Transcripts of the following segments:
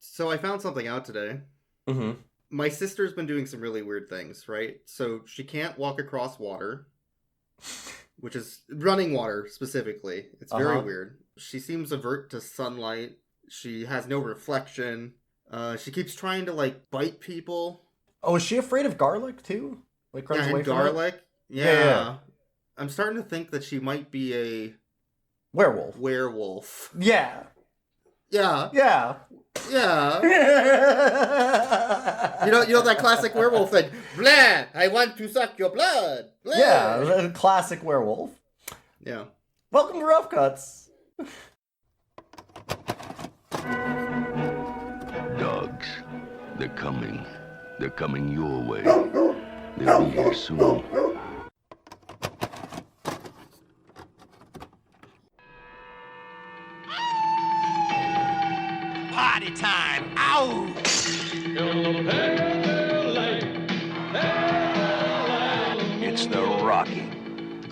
So I found something out today. Mm-hmm. My sister's been doing some really weird things, right? So she can't walk across water, which is running water specifically. It's very Uh-huh. weird. She seems avert to sunlight. She has no reflection. She keeps trying to bite people. Oh, is she afraid of garlic too? Like Yeah, runs away and from it? garlic. Yeah. Yeah. I'm starting to think that she might be a Werewolf. werewolf. Yeah. Yeah. Yeah. Yeah. Yeah, You know that classic werewolf thing. Blah! I want to suck your blood. Blah! the classic werewolf. Yeah. Welcome to Rough Cuts. Dogs, they're coming. They're coming your way. They'll be here soon. Party time! Ow! It's the rocking,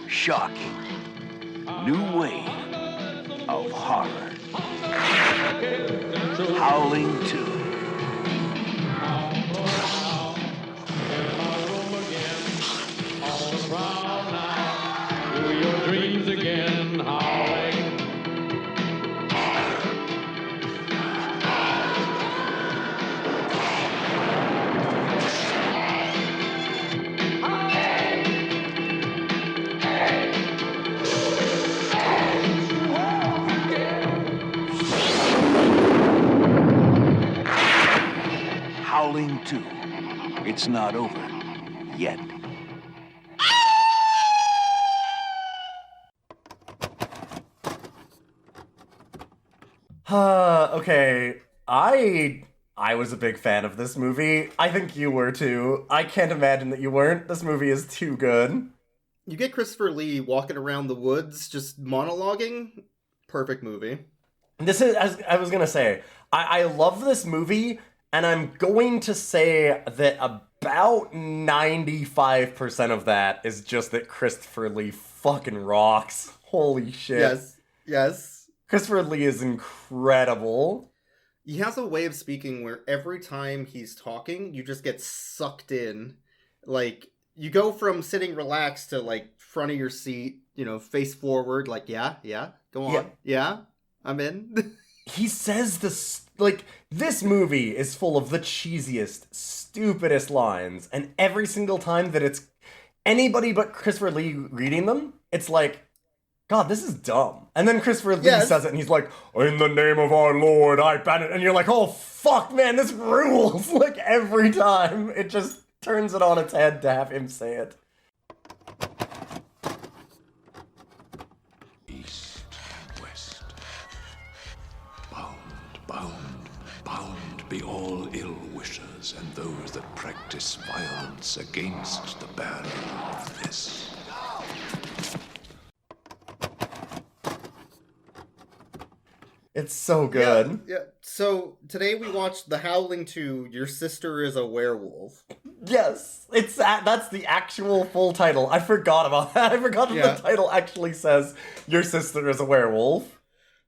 shocking, new wave of horror. Howling 2. Your dreams again, howling. Howling 2. It's not over yet. Okay. I was a big fan of this movie. I think you were too. I can't imagine that you weren't. This movie is too good. You get Christopher Lee walking around the woods just monologuing. Perfect movie. This is, as I was gonna say, I love this movie, and I'm going to say that about 95% of that is just that Christopher Lee fucking rocks. Holy shit. Yes. Yes. Christopher Lee is incredible. He has a way of speaking where every time he's talking, you just get sucked in. Like, you go from sitting relaxed to, front of your seat, face forward, yeah, go on. Yeah, I'm in. He says this, this movie is full of the cheesiest, stupidest lines, and every single time that it's anybody but Christopher Lee reading them, it's like, God, this is dumb. And then Christopher Lee says it, and he's like, in the name of our Lord, I ban it. And you're like, oh, fuck, man, this rules. Every time, it just turns it on its head to have him say it. East and west. Bound be all ill wishers and those that practice violence against the bearer of this. It's so good. Yeah. So, today we watched The Howling 2, Your Sister is a Werewolf. Yes, that's the actual full title. I forgot about that. I forgot that the title actually says Your Sister is a Werewolf.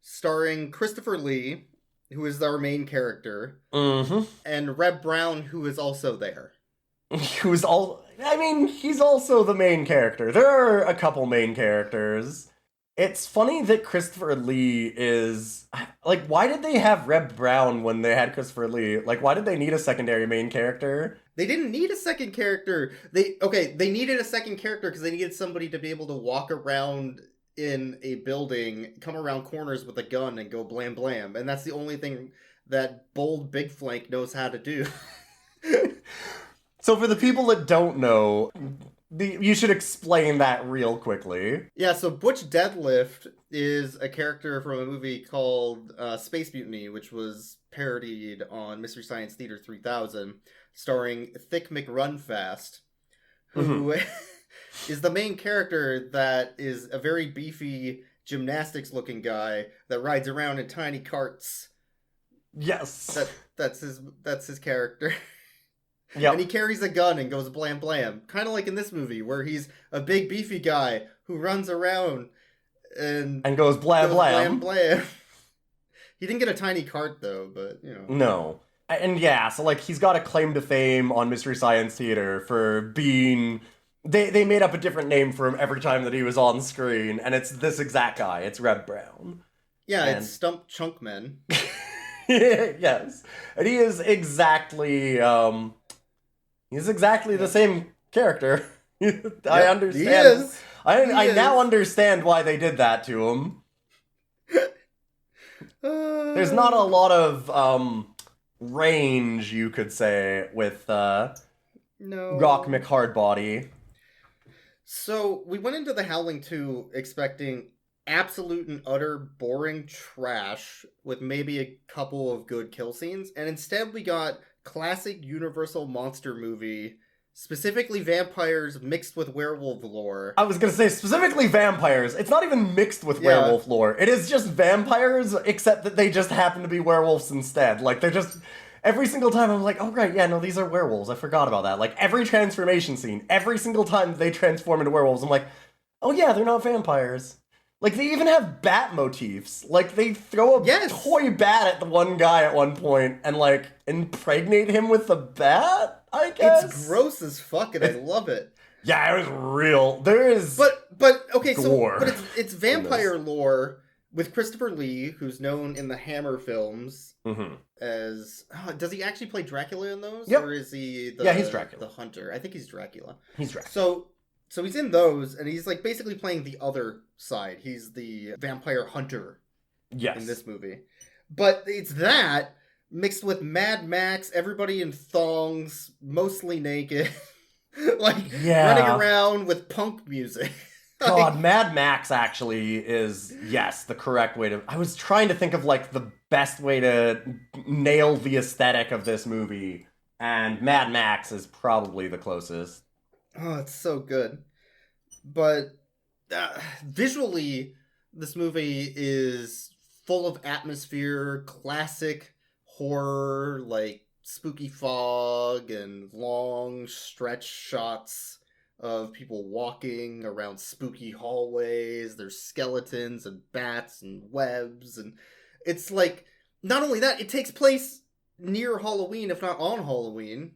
Starring Christopher Lee, who is our main character, and Reb Brown, who is also there. He's also the main character. There are a couple main characters. It's funny that Christopher Lee is... why did they have Reb Brown when they had Christopher Lee? Why did they need a secondary main character? They didn't need a second character. They needed a second character because they needed somebody to be able to walk around in a building, come around corners with a gun and go blam blam. And that's the only thing that bold Big Flank knows how to do. So for the people that don't know... You should explain that real quickly. Yeah, so Butch Deadlift is a character from a movie called Space Mutiny, which was parodied on Mystery Science Theater 3000, starring Thick McRunfast, who is the main character that is a very beefy gymnastics-looking guy that rides around in tiny carts. Yes. That's his character. Yep. And he carries a gun and goes blam blam. Kind of like in this movie, where he's a big beefy guy who runs around and goes blam blam. Blam blam. He didn't get a tiny cart though, but you know. No. And yeah, so like he's got a claim to fame on Mystery Science Theater for being... They made up a different name for him every time that he was on screen, and it's this exact guy. It's Reb Brown. Yeah, And- it's Stump Chunkman. Yes. And he is exactly the same character. I understand. He is. I He now is. understand why they did that to him. There's not a lot of range, you could say, with no Rock McHardbody. So we went into the Howling 2 expecting absolute and utter boring trash with maybe a couple of good kill scenes, and instead we got classic Universal monster movie, specifically vampires mixed with werewolf lore. I was gonna say specifically vampires. It's not even mixed with Yeah. werewolf lore. It is just vampires, except that they just happen to be werewolves instead. Like they're just... Every single time I'm like, oh right, yeah, no, these are werewolves. I forgot about that. Like every transformation scene, every single time they transform into werewolves, I'm like, oh yeah, they're not vampires. Like they even have bat motifs. Like they throw a toy bat at the one guy at one point and like impregnate him with the bat, I guess. It's gross as fuck and I love it. Yeah, it was real. There is But okay, gore so it's vampire lore with Christopher Lee, who's known in the Hammer films as... does he actually play Dracula in those? Yep. Or is he he's Dracula. The hunter? I think he's Dracula. He's Dracula. So he's in those, and he's like basically playing the other side. He's the vampire hunter in this movie. But it's that mixed with Mad Max, everybody in thongs, mostly naked, running around with punk music. God, Mad Max actually is, yes, the correct way to... I was trying to think of, like, the best way to nail the aesthetic of this movie, and Mad Max is probably the closest. Oh, it's so good. But visually, this movie is full of atmosphere, classic horror, like spooky fog and long stretch shots of people walking around spooky hallways. There's skeletons and bats and webs, and it's like, not only that, it takes place near Halloween, if not on Halloween.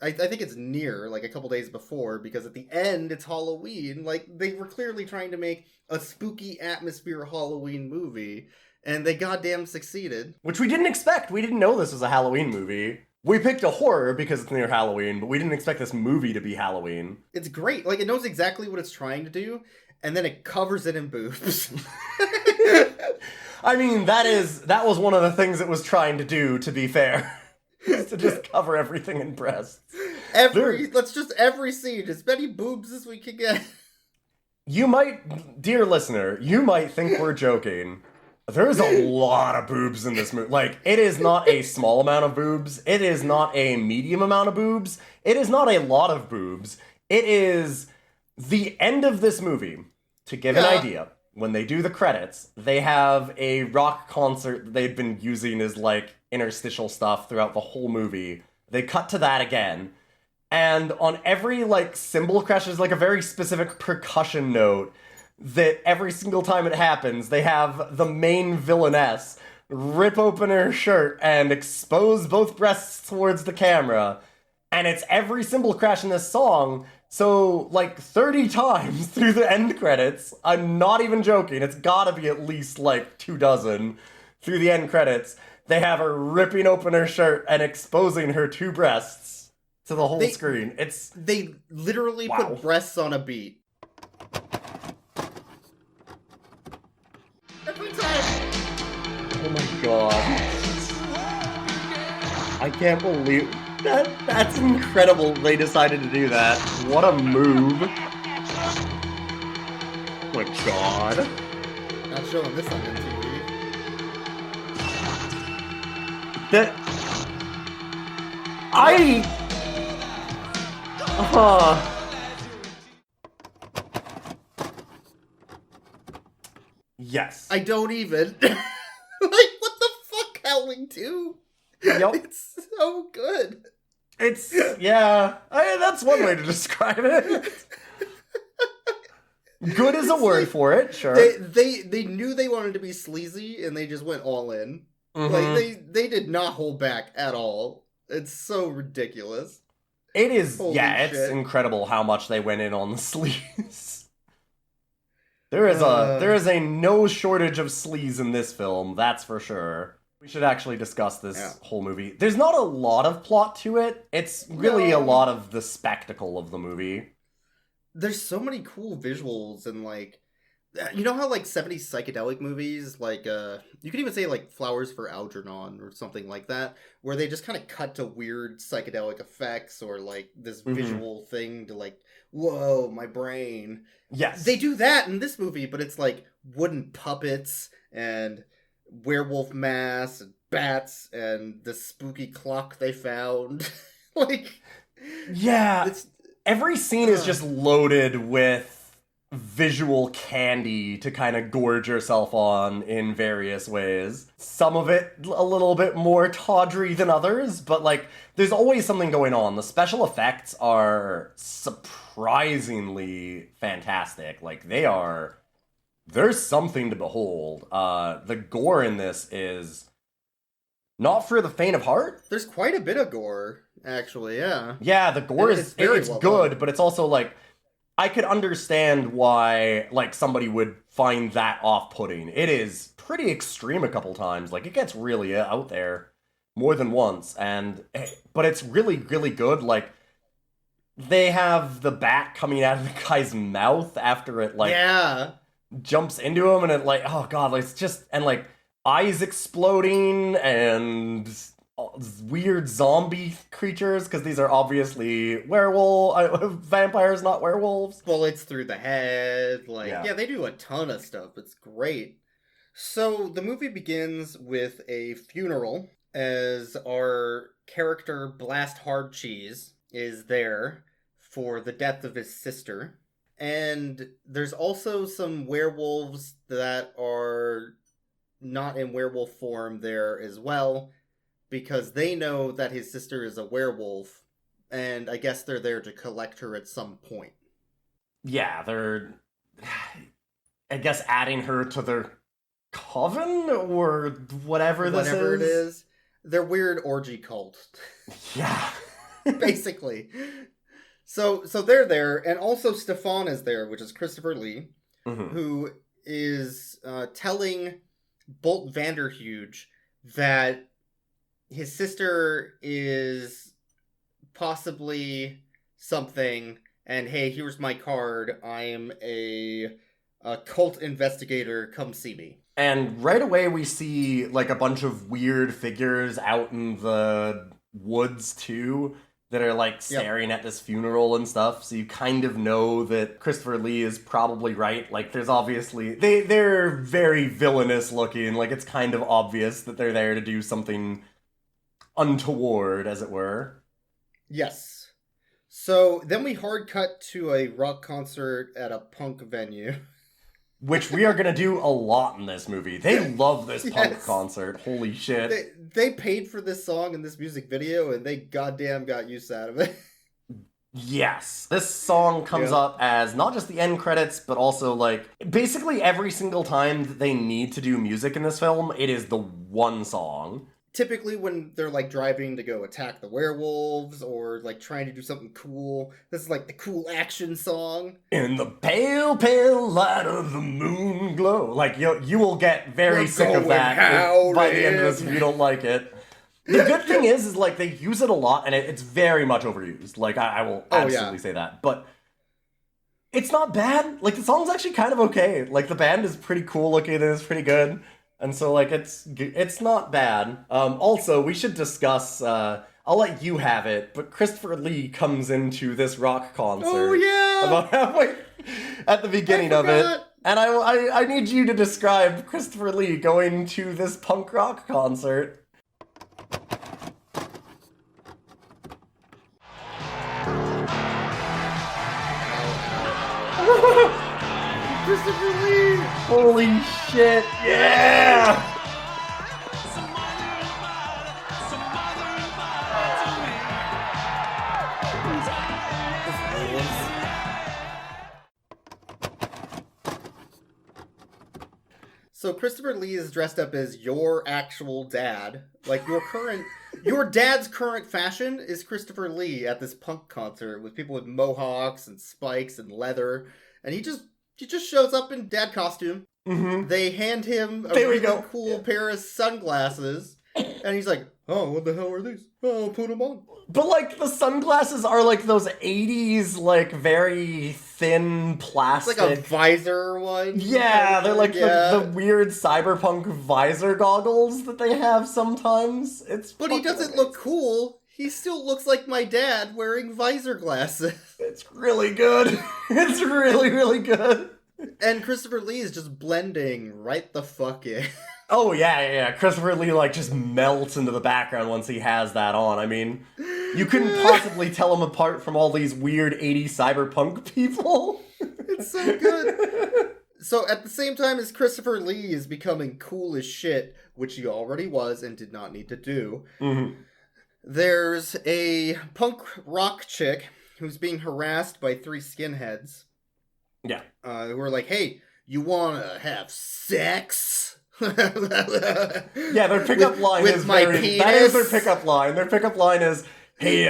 I think it's near, like a couple days before, because at the end it's Halloween. Like, they were clearly trying to make a spooky atmosphere Halloween movie, and they goddamn succeeded. Which we didn't expect. We didn't know this was a Halloween movie. We picked a horror because it's near Halloween, but we didn't expect this movie to be Halloween. It's great. Like, it knows exactly what it's trying to do, and then it covers it in boobs. I mean, that was one of the things it was trying to do, to be fair. To just cover everything in breasts. Every scene, as many boobs as we can get. You might, dear listener, you might think we're joking. There's a lot of boobs in this movie. Like, it is not a small amount of boobs. It is not a medium amount of boobs. It is not a lot of boobs. It is the end of this movie. To give an idea, when they do the credits, they have a rock concert that they've been using as, like, interstitial stuff throughout the whole movie. They cut to that again. And on every, like, cymbal crash, there's, like, a very specific percussion note that every single time it happens, they have the main villainess rip open her shirt and expose both breasts towards the camera. And it's every cymbal crash in this song, so, like, 30 times through the end credits. I'm not even joking. It's gotta be at least, like, 24 through the end credits. They have her ripping open her shirt and exposing her two breasts to the whole screen. They literally put breasts on a beat. Every time. Oh my god. I can't believe that. That's incredible they decided to do that. What a move. Oh my god. Not showing this on MTV. Yes. I don't even. Like, what the fuck, Howling 2? Yep. It's so good. It's, yeah. That's one way to describe it. Good is a word for it, sure. They knew they wanted to be sleazy, and they just went all in. Like they did not hold back at all. It's so ridiculous. It is, Holy yeah, it's shit. incredible how much they went in on the sleaze. There is a no shortage of sleaze in this film, that's for sure. We should actually discuss this whole movie. There's not a lot of plot to it. It's really a lot of the spectacle of the movie. There's so many cool visuals and like, you know how like 70s psychedelic movies, like you could even say like Flowers for Algernon or something like that, where they just kind of cut to weird psychedelic effects or like this visual thing to like, whoa, my brain. Yes. They do that in this movie, but it's like wooden puppets and werewolf masks and bats and the spooky clock they found. Like, yeah, it's every scene is just loaded with visual candy to kind of gorge yourself on in various ways. Some of it a little bit more tawdry than others, but like there's always something going on. The special effects are surprisingly fantastic. Like there's something to behold. The gore in this is not for the faint of heart. There's quite a bit of gore, actually, yeah. Yeah, the gore It's very well good, done. but it's also like I could understand why like somebody would find that off-putting. It is pretty extreme a couple times. Like it gets really out there more than once, but it's really, really good. Like they have the bat coming out of the guy's mouth after it like jumps into him, and it like, oh god, like, it's just, and like eyes exploding and weird zombie creatures, because these are obviously vampires, not werewolves. Bullets through the head, like, yeah, they do a ton of stuff. It's great. So the movie begins with a funeral as our character Blast Hard Cheese is there for the death of his sister. And there's also some werewolves that are not in werewolf form there as well, because they know that his sister is a werewolf, and I guess they're there to collect her at some point. Yeah, they're, I guess, adding her to their coven, or whatever it is. Their weird orgy cult. Yeah. Basically. So they're there, and also Stefan is there, which is Christopher Lee, who is telling Bolt Vanderhuge that his sister is possibly something, and hey, here's my card. I am a cult investigator. Come see me. And right away we see like a bunch of weird figures out in the woods too, that are like staring at this funeral and stuff, so you kind of know that Christopher Lee is probably right. Like there's obviously, they're very villainous looking, like it's kind of obvious that they're there to do something untoward, as it were. Yes. So then we hard cut to a rock concert at a punk venue. Which we are going to do a lot in this movie. They love this punk concert. Holy shit. They paid for this song and this music video, and they goddamn got use out of it. Yes. This song comes up as not just the end credits, but also like basically every single time that they need to do music in this film, it is the one song. Typically when they're like driving to go attack the werewolves or like trying to do something cool, this is like the cool action song. In the pale, pale light of the Moonglow. Like you will get very sick of that by the end of this if you don't like it. The good thing is like they use it a lot, and it's very much overused. Like I will absolutely say that. But it's not bad. Like the song's actually kind of okay. Like the band is pretty cool looking and it's pretty good. And so, like, it's not bad. Also, we should discuss, I'll let you have it, but Christopher Lee comes into this rock concert. Oh, yeah! About halfway at the beginning of it. And I need you to describe Christopher Lee going to this punk rock concert. Christopher Lee! Holy shit, yeah! So Christopher Lee is dressed up as your actual dad. Like your dad's current fashion is Christopher Lee at this punk concert with people with mohawks and spikes and leather. And he just shows up in dad costume. Mm-hmm. They hand him a really cool pair of sunglasses. And he's like, oh, what the hell are these? Oh, I'll put them on. But, like, the sunglasses are, like, those 80s, like, very thin plastic... It's like a visor one. Yeah, they're like the weird cyberpunk visor goggles that they have sometimes. But he doesn't look cool. He still looks like my dad wearing visor glasses. It's really good. It's really, really good. And Christopher Lee is just blending right the fuck in. Oh, yeah. Christopher Lee, like, just melts into the background once he has that on. I mean, you couldn't possibly tell him apart from all these weird 80s cyberpunk people. It's so good. So, at the same time as Christopher Lee is becoming cool as shit, which he already was and did not need to do, there's a punk rock chick who's being harassed by 3 skinheads. Yeah. Who are like, hey, you wanna have sex? Yeah, their pickup line with is my very... penis? That is their pickup line. Their pickup line is, hey,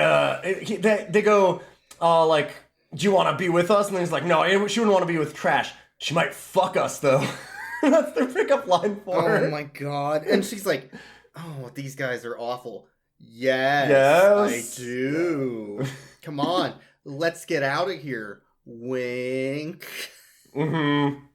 they go, like, do you want to be with us? And then he's like, no, she wouldn't want to be with trash. She might fuck us, though. That's their pickup line for her. Oh my god. And she's like, oh, these guys are awful. Yes, I do. Come on, let's get out of here. Wink. Mm-hmm.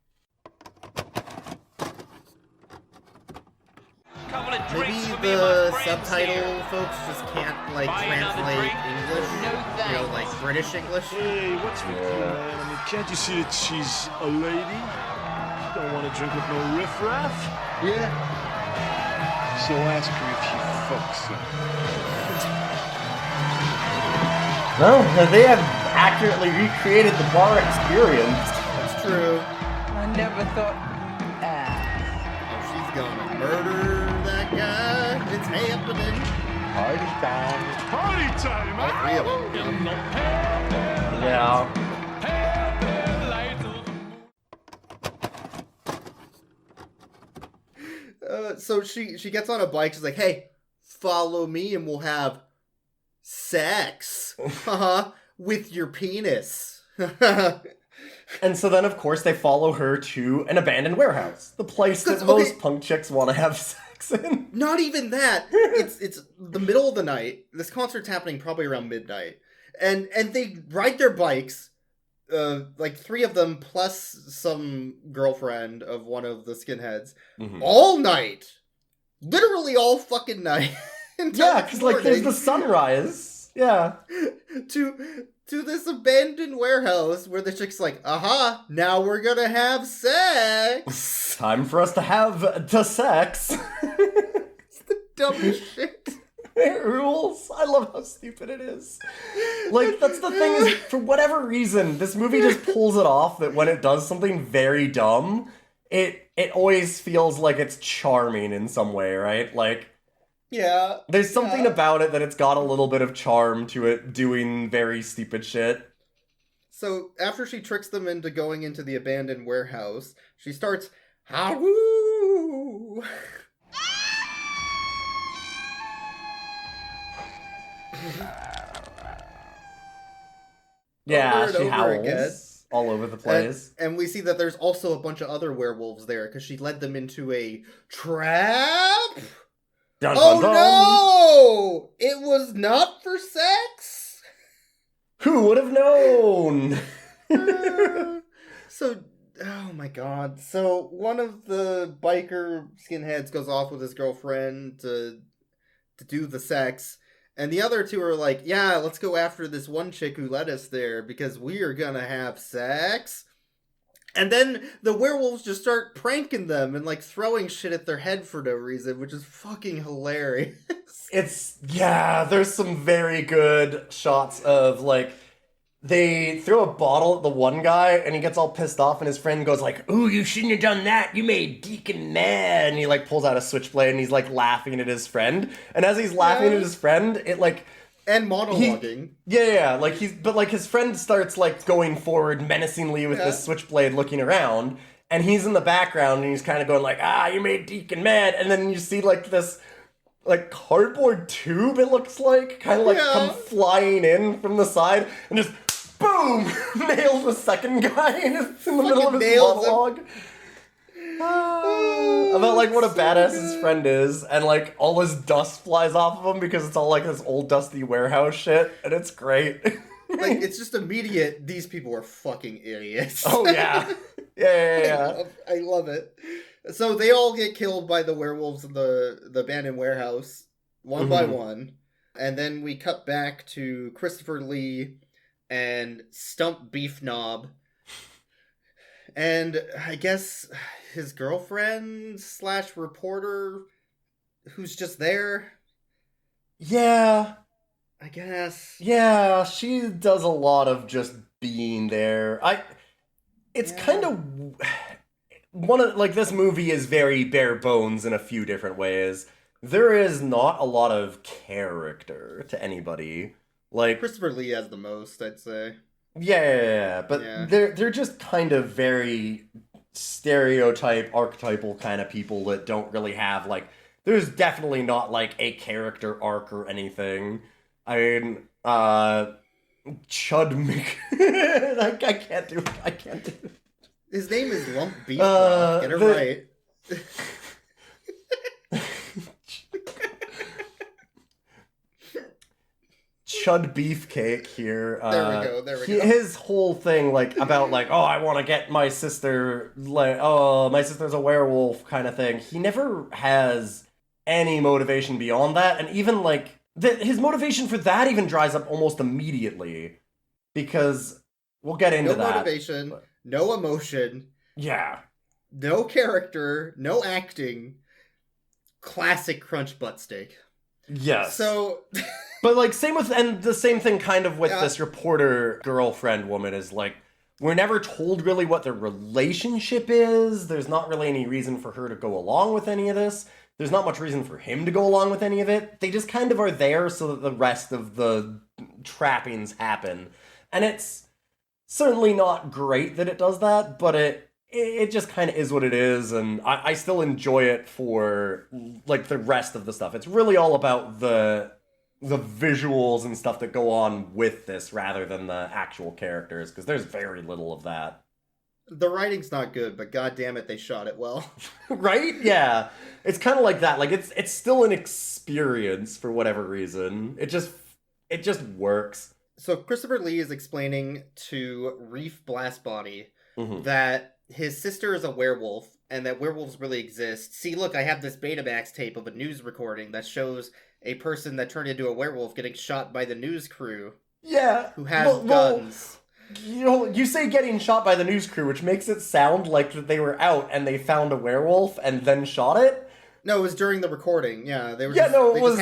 Maybe the subtitle folks just can't, like, translate English. You know, like, British English. Hey, what's with you, man? I mean, can't you see that she's a lady? Don't want to drink with no riffraff? Yeah. So ask her if she fucks you. No, they have accurately recreated the bar experience. That's true. I never thought... Oh, she's gonna murder that guy. It's happening. Party time. Party time! All 3 of them. Yeah. So she gets on a bike. She's like, hey, follow me and we'll have sex. With your penis. And so then, of course, they follow her to an abandoned warehouse. The place that most punk chicks want to have sex in. Not even that. It's the middle of the night. This concert's happening probably around midnight. And they ride their bikes, like 3 of them plus some girlfriend of one of the skinheads, all night. Literally all fucking night. Yeah, because, like, there's the sunrise. Yeah. To this abandoned warehouse where the chick's like, aha, now we're gonna have sex. Time for us to have the sex. It's the dumbest shit. It rules. I love how stupid it is. Like, that's the thing is, for whatever reason, this movie just pulls it off that when it does something very dumb, it always feels like it's charming in some way, right? Like, yeah. There's something about it that it's got a little bit of charm to it doing very stupid shit. So after she tricks them into going into the abandoned warehouse, she starts, "Howoo!" Yeah, she over howls again. All over the place. And we see that there's also a bunch of other werewolves there because she led them into a trap. Dun, Oh dun, dun. no! It was not for sex? Who would have known? So, oh my god. So, one of the biker skinheads goes off with his girlfriend to do the sex. And the other 2 are like, yeah, let's go after this one chick who led us there because we are gonna have sex. And then the werewolves just start pranking them and, like, throwing shit at their head for no reason, which is fucking hilarious. There's some very good shots of, like, they throw a bottle at the one guy and he gets all pissed off and his friend goes like, ooh, you shouldn't have done that. You made Deacon mad. And he, like, pulls out a switchblade and he's, like, laughing at his friend. And as he's laughing at his friend, it, like... And monologuing. But his friend starts, like, going forward menacingly with this switchblade looking around, and he's in the background, and he's kind of going like, you made Deacon mad, and then you see like this like cardboard tube, it looks like, kind of like come flying in from the side, and just boom, nails the second guy in the middle of his monologue. About like what a badass his friend is, and like all his dust flies off of him because it's all like this old dusty warehouse shit, and it's great. Like, it's just immediate, these people are fucking idiots. Oh yeah. Yeah. I love it. So they all get killed by the werewolves in the abandoned warehouse, one by one. And then we cut back to Christopher Lee and Stump Beef Knob. And I guess his girlfriend / reporter who's just there. Yeah. I guess. Yeah, she does a lot of just being there. It's kind of one of like this movie is very bare bones in a few different ways. There is not a lot of character to anybody. Like Christopher Lee has the most, I'd say. Yeah, but they're just kind of very archetypal kind of people that don't really have like. There's definitely not like a character arc or anything. I mean, Chud Mc. I can't do it. His name is Lump Beef. Get it right. Chud Beefcake here. There we go. His whole thing, like, about, like, I want to get my sister, like, my sister's a werewolf kind of thing. He never has any motivation beyond that. And even, like, his motivation for that even dries up almost immediately. Because we'll get into that. No motivation, no emotion. Yeah. No character, no acting. Classic crunch butt steak. Yes. So... But, like, the same thing kind of with this reporter girlfriend woman is, like, we're never told really what their relationship is. There's not really any reason for her to go along with any of this. There's not much reason for him to go along with any of it. They just kind of are there so that the rest of the trappings happen. And it's certainly not great that it does that, but it just kind of is what it is, and I still enjoy it for, like, the rest of the stuff. It's really all about the visuals and stuff that go on with this rather than the actual characters, because there's very little of that. The writing's not good, but goddammit, they shot it well. Right? Yeah. It's kind of like that. Like, it's still an experience for whatever reason. It just works. So Christopher Lee is explaining to Reef Blastbody that his sister is a werewolf, and that werewolves really exist. See, look, I have this Betamax tape of a news recording that shows a person that turned into a werewolf getting shot by the news crew. Yeah. Who has guns. You say getting shot by the news crew, which makes it sound like that they were out and they found a werewolf and then shot it. No, it was during the recording. Yeah, they were. Yeah, it was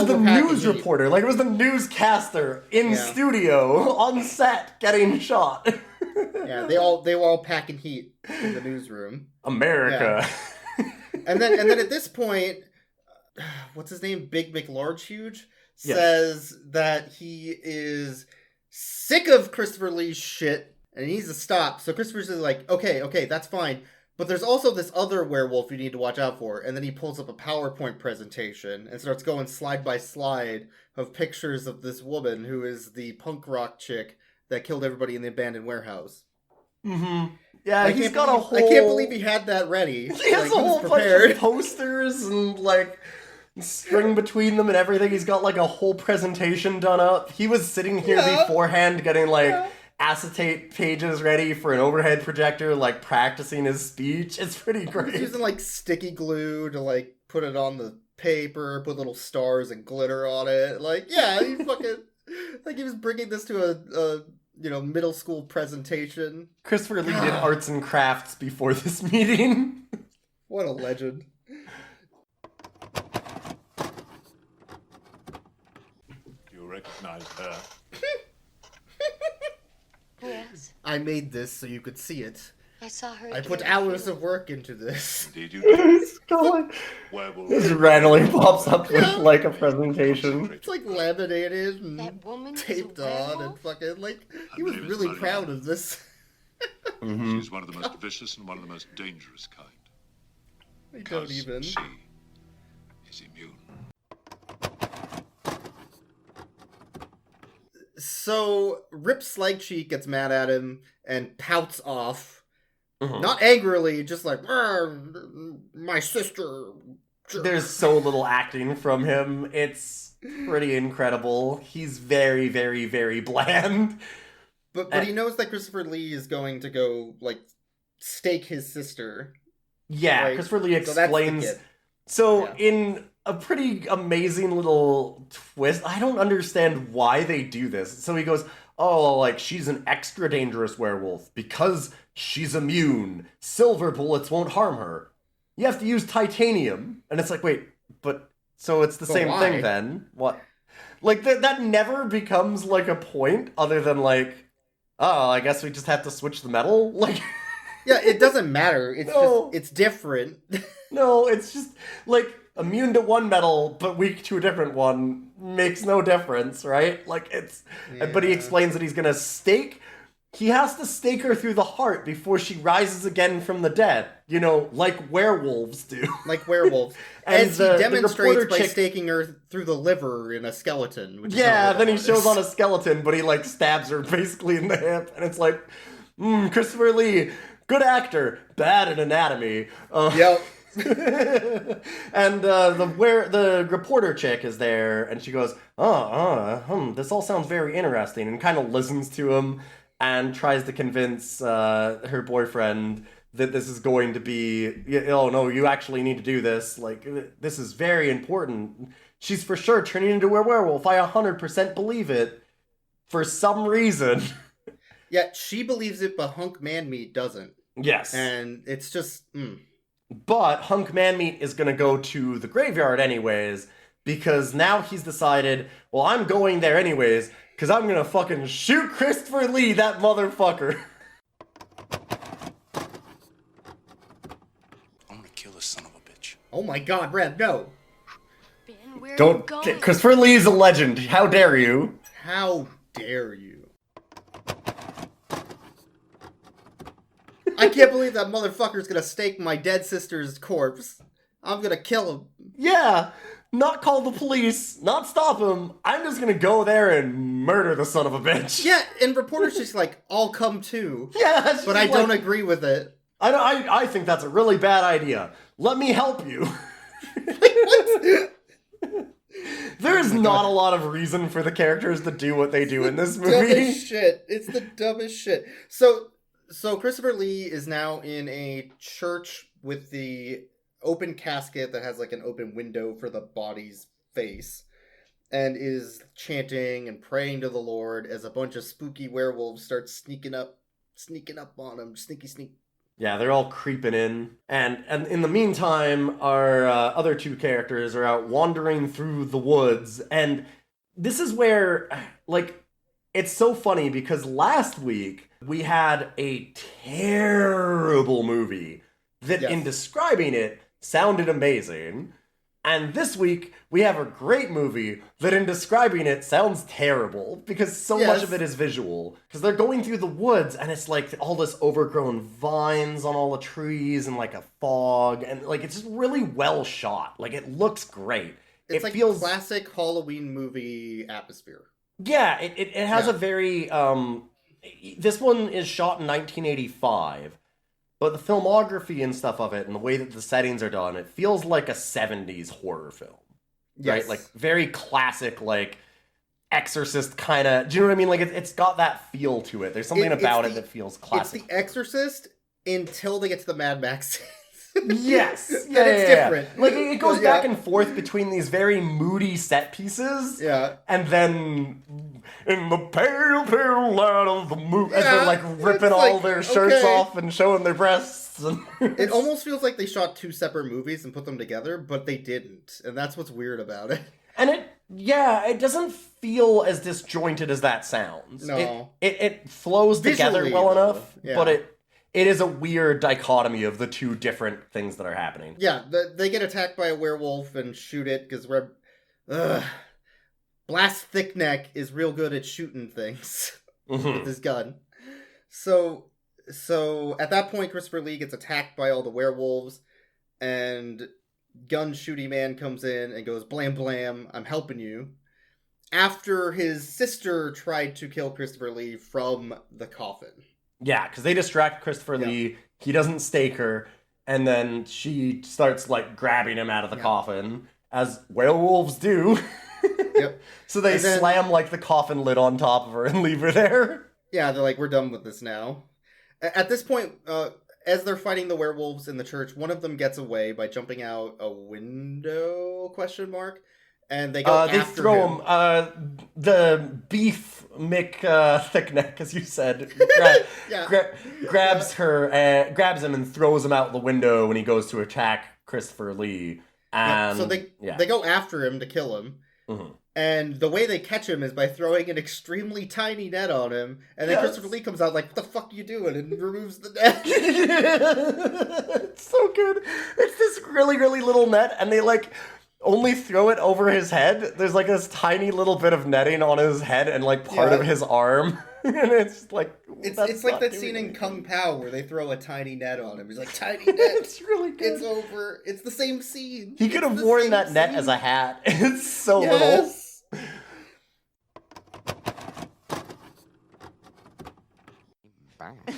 the news reporter. Like, it was the newscaster in studio on set getting shot. Yeah, they were all packing heat in the newsroom. America. Yeah. and then at this point, what's his name? Big McLarge Huge says that he is sick of Christopher Lee's shit and he needs to stop. So Christopher's like, okay, that's fine. But there's also this other werewolf you need to watch out for. And then he pulls up a PowerPoint presentation and starts going slide by slide of pictures of this woman who is the punk rock chick that killed everybody in the abandoned warehouse. Mm-hmm. Yeah, I can't believe he had that ready. He has a whole bunch of posters and, like, string between them and everything. He's got, like, a whole presentation done up. He was sitting here beforehand getting, like, acetate pages ready for an overhead projector, like, practicing his speech. It's pretty great. He's using, like, sticky glue to, like, put it on the paper, put little stars and glitter on it. Like, yeah, he fucking... like, he was bringing this to a middle school presentation. Christopher Lee did arts and crafts before this meeting. What a legend. You recognize her? Yes. I made this so you could see it. I saw her. I put hours of work into this. Did you do? This randomly pops up with, like, a presentation. It's, like, laminated and taped on and fucking, like, he was really proud of this. Mhm. She's one of the most vicious and one of the most dangerous kind. I don't Because even. she is immune. So Rip Slagcheek gets mad at him and pouts off. Mhm. Not angrily, just like, my sister. There's so little acting from him. It's pretty incredible. He's very, very, very bland. But he knows that Christopher Lee is going to go, like, stake his sister. Yeah, Right. Christopher Lee So that's the explains. kid. So, Yeah. in a pretty amazing little twist, I don't understand why they do this. So he goes, oh, like, she's an extra dangerous werewolf because she's immune. Silver bullets won't harm her. You have to use titanium. And it's like, wait, but, so it's the But same why? thing then? What? Like, that never becomes, like, a point other than, like, oh, I guess we just have to switch the metal? Like... Yeah, it doesn't matter. It's No. just, it's different. No, it's just, like, immune to one metal, but weak to a different one makes no difference, right? Like, it's... But he Yeah. explains that he's gonna stake... He has to stake her through the heart before she rises again from the dead. You know, like werewolves do. Like werewolves. And As the he demonstrates reporter by chick- staking her through the liver in a skeleton. Which is Yeah, not then he what shows is. on a skeleton, but he, like, stabs her basically in the hip, and it's like, Christopher Lee, good actor, bad at anatomy. Yep. And the reporter chick is there, and she goes, this all sounds very interesting, and kind of listens to him and tries to convince her boyfriend that this is going to be, oh no, you actually need to do this, like, this is very important. She's for sure turning into a werewolf, I 100% believe it, for some reason. Yeah, she believes it, but Hunk Manmeat doesn't. Yes. And it's just, But Hunk Manmeat is going to go to the graveyard anyways, because now he's decided, well, I'm going there anyways, because I'm going to fucking shoot Christopher Lee, that motherfucker. I'm gonna kill this son of a bitch. oh my god, Rev, no. Ben, where are you Don't... going? Christopher Lee is a legend. How dare you? How dare you? I can't believe that motherfucker's gonna stake my dead sister's corpse. I'm gonna kill him. Yeah, not call the police, not stop him. I'm just going to go there and murder the son of a bitch. Yeah, and reporters just like, I'll come too. Yeah, she's But I like, don't agree with it. I think that's a really bad idea. Let me help you. There's not a lot of reason for the characters to do what they do in this movie. Dumbest shit. It's the dumbest shit. So Christopher Lee is now in a church with the open casket that has like an open window for the body's face, and is chanting and praying to the Lord as a bunch of spooky werewolves start sneaking up on him. Sneak. Yeah, they're all creeping in. And in the meantime, our other two characters are out wandering through the woods. And this is where, like, it's so funny because last week we had a terrible movie that in describing it sounded amazing. And this week, we have a great movie that in describing it sounds terrible because so much of it is visual. Because they're going through the woods and it's like all this overgrown vines on all the trees and like a fog. And like it's just really well shot. Like it looks great. It's it like feels classic Halloween movie atmosphere. Yeah, it has a very... this one is shot in 1985. But the filmography and stuff of it, and the way that the settings are done, it feels like a 70s horror film. Right? Like, very classic, like, Exorcist kind of... Do you know what I mean? Like, it's got that feel to it. There's something about it that feels classic. It's The Exorcist until they get to the Mad Max scenes. Yes. Then it's different. Like, it goes back and forth between these very moody set pieces. Yeah. And then... In the pale, pale light of the moon. As they're, like, ripping all their shirts off and showing their breasts. And it almost feels like they shot two separate movies and put them together, but they didn't. And that's what's weird about it. And it doesn't feel as disjointed as that sounds. No. It flows together Visually, well though. enough, Yeah. but it is a weird dichotomy of the two different things that are happening. Yeah, they get attacked by a werewolf and shoot it because Blast Thickneck is real good at shooting things with his gun. So So at that point, Christopher Lee gets attacked by all the werewolves, and gun shooty man comes in and goes, "Blam blam, I'm helping you." After his sister tried to kill Christopher Lee from the coffin. Yeah, because they distract Christopher Lee. He doesn't stake her, and then she starts like grabbing him out of the coffin, as werewolves do. Yep. So they slam like the coffin lid on top of her and leave her there. Yeah, they're like, "We're done with this now." At this point, as they're fighting the werewolves in the church, one of them gets away by jumping out a window? And they go they after throw him. The beef thickneck, as you said, grabs him and throws him out the window when he goes to attack Christopher Lee. And so they go after him to kill him. Mm-hmm. And the way they catch him is by throwing an extremely tiny net on him. And then Christopher Lee comes out like, "What the fuck are you doing?" and removes the net. It's so good. It's this really, really little net, and they like only throw it over his head. There's like this tiny little bit of netting on his head and like part of his arm. And it's like it's like that scene in Kung Pao where they throw a tiny net on him. He's like, "Tiny net." It's really good. It's over. It's the same scene. He could have worn that net as a hat. It's so little.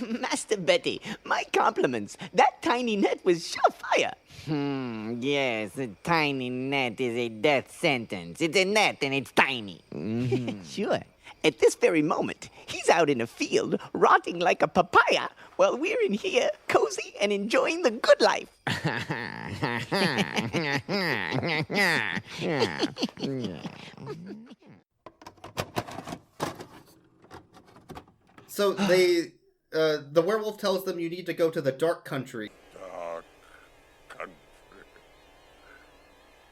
Master Betty, my compliments. That tiny net was surefire. Yes, a tiny net is a death sentence. It's a net and it's tiny. Sure. At this very moment, he's out in a field, rotting like a papaya, while we're in here, cozy and enjoying the good life. So they, the werewolf tells them you need to go to the dark country. Dark country.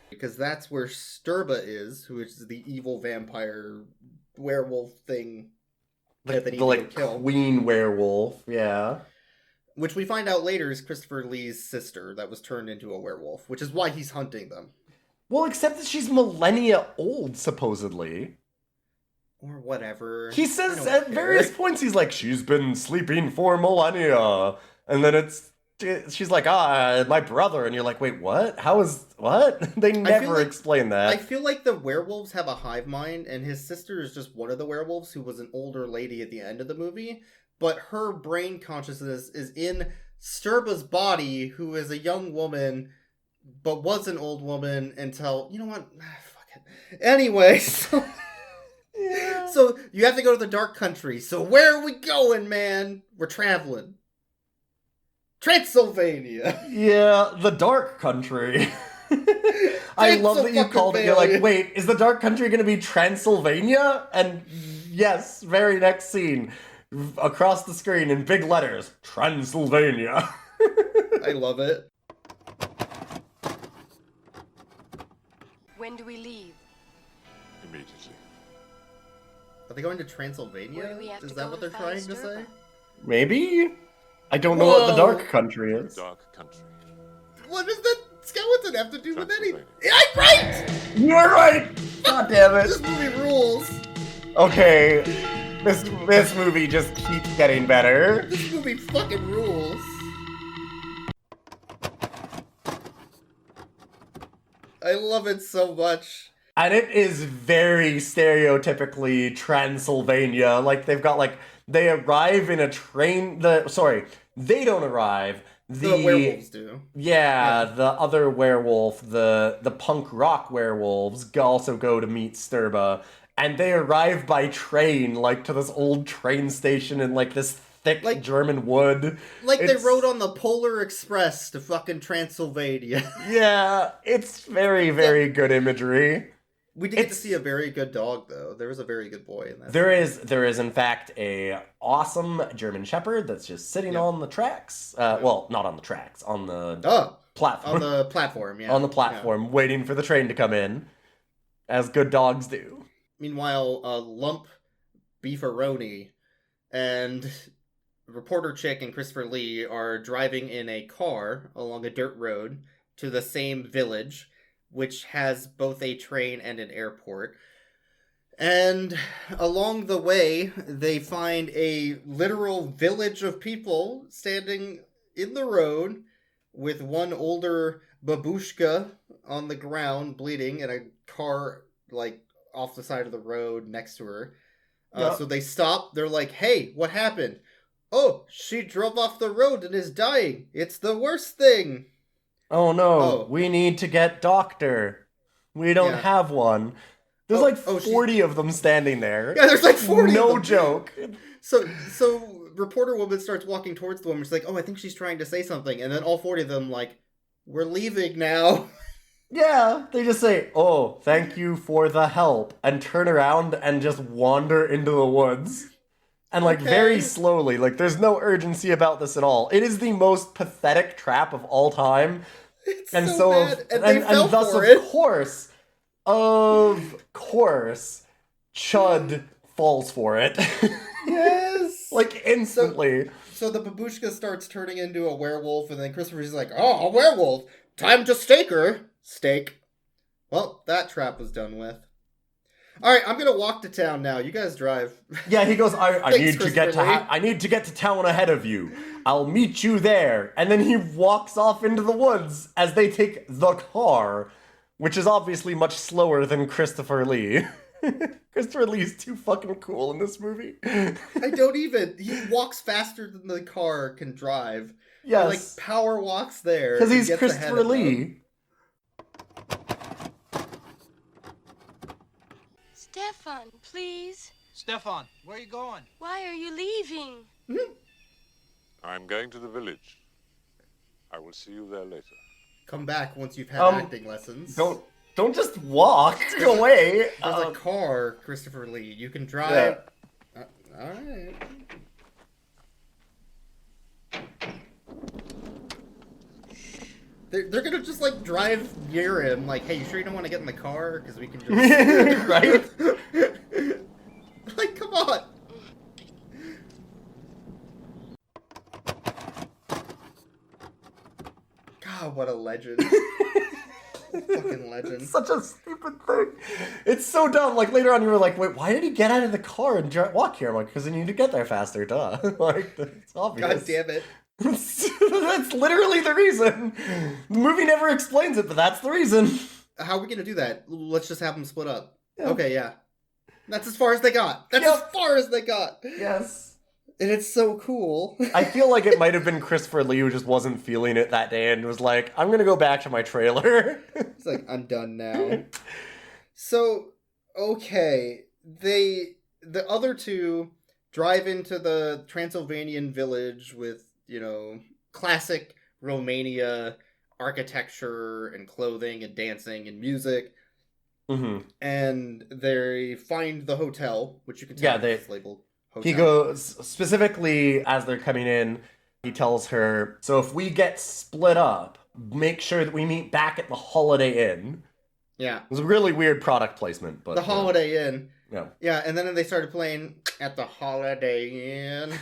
Because that's where Sturba is, who is the evil vampire werewolf thing that they need to kill. Queen werewolf, yeah. Which we find out later is Christopher Lee's sister that was turned into a werewolf, which is why he's hunting them. Well, except that she's millennia old, supposedly. Or whatever. He says at various points, he's like, "She's been sleeping for millennia." And then she's like, "My brother." And you're like, "Wait, what? What?" They never explain that. I feel like the werewolves have a hive mind, and his sister is just one of the werewolves who was an older lady at the end of the movie. But her brain consciousness is in Sturba's body, who is a young woman, but was an old woman until, you know what? Fuck it. Anyway, so... Yeah. So you have to go to the dark country. So where are we going, man? We're traveling. Transylvania. Yeah, the dark country. I love that you called it. You're like, wait, is the dark country going to be Transylvania? And yes, very next scene, across the screen in big letters, Transylvania. I love it. When do we leave? Immediately. Are they going to Transylvania? Is that what they're trying to say? Maybe? I don't know what the dark country is. Dark country. What does that skeleton have to do with anything? I'm right! You're right! God damn it. This movie rules. Okay. This movie just keeps getting better. This movie fucking rules. I love it so much. And it is very stereotypically Transylvania. Like, they've got, like, they arrive in a train... they don't arrive. The werewolves do. Yeah, the other werewolf, the punk rock werewolves, also go to meet Sturba. And they arrive by train, like, to this old train station in, like, this thick German wood. Like they rode on the Polar Express to fucking Transylvania. Yeah, it's very, very good imagery. We did get to see a very good dog, though. There was a very good boy in that. There is in fact a awesome German Shepherd that's just sitting on the tracks. Well, not on the tracks, on the platform. On the platform, yeah. On the platform, waiting for the train to come in, as good dogs do. Meanwhile, Lump Beefaroni and Reporter Chick and Christopher Lee are driving in a car along a dirt road to the same village, which has both a train and an airport. And along the way, they find a literal village of people standing in the road with one older babushka on the ground bleeding and a car like off the side of the road next to her. So they stop. They're like, hey, what happened? Oh, she drove off the road and is dying. It's the worst thing. Oh no, we need to get doctor. We don't have one. There's 40 of them standing there. Yeah, there's 40 No of them. joke. So reporter woman starts walking towards the woman. She's like, oh, I think she's trying to say something. And then all 40 of them like, we're leaving now. Yeah, they just say, oh, thank you for the help, and turn around and just wander into the woods. And very slowly, there's no urgency about this at all. It is the most pathetic trap of all time. It's and so bad. And they fell thus, for of it. course, Chud falls for it. Yes. Instantly. So the babushka starts turning into a werewolf, and then Christopher's like, oh, a werewolf. Time to stake her. Steak. Well, that trap was done with. All right, I'm gonna walk to town now. You guys drive. Yeah, he goes. I Thanks, need to get to town ahead of you. I'll meet you there. And then he walks off into the woods as they take the car, which is obviously much slower than Christopher Lee. Christopher Lee's too fucking cool in this movie. I don't even. He walks faster than the car can drive. Yes. He, power walks there. Because he's Christopher Lee. Stefan, please. Stefan, where are you going? Why are you leaving? I'm going to the village. I will see you there later. Come back once you've had acting lessons. Don't just walk away. There's a car, Christopher Lee. You can drive. Yeah. All right. They're gonna just drive near him, hey, you sure you don't want to get in the car? Because we can just right. Come on. God, what a legend. Fucking legend. It's such a stupid thing. It's so dumb. Later on, you were like, wait, why did he get out of the car and walk here? I'm like, because he needed to get there faster, duh. It's obvious. God damn it. That's literally the reason. The movie never explains it, but that's the reason. How are we gonna do that? Let's just have them split up. Yeah. Okay, yeah. That's as far as they got. That's as far as they got. Yes. And it's so cool. I feel like it might have been Christopher Lee who just wasn't feeling it that day and was like, I'm gonna go back to my trailer. It's like, I'm done now. So, okay. The other two drive into the Transylvanian village with, classic Romania architecture and clothing and dancing and music. Mm-hmm. And they find the hotel, which you can tell is labeled hotel. He goes, specifically as they're coming in, he tells her, so if we get split up, make sure that we meet back at the Holiday Inn. Yeah. It was a really weird product placement, but... The Holiday Inn. Yeah. Yeah, and then they started playing at the Holiday Inn.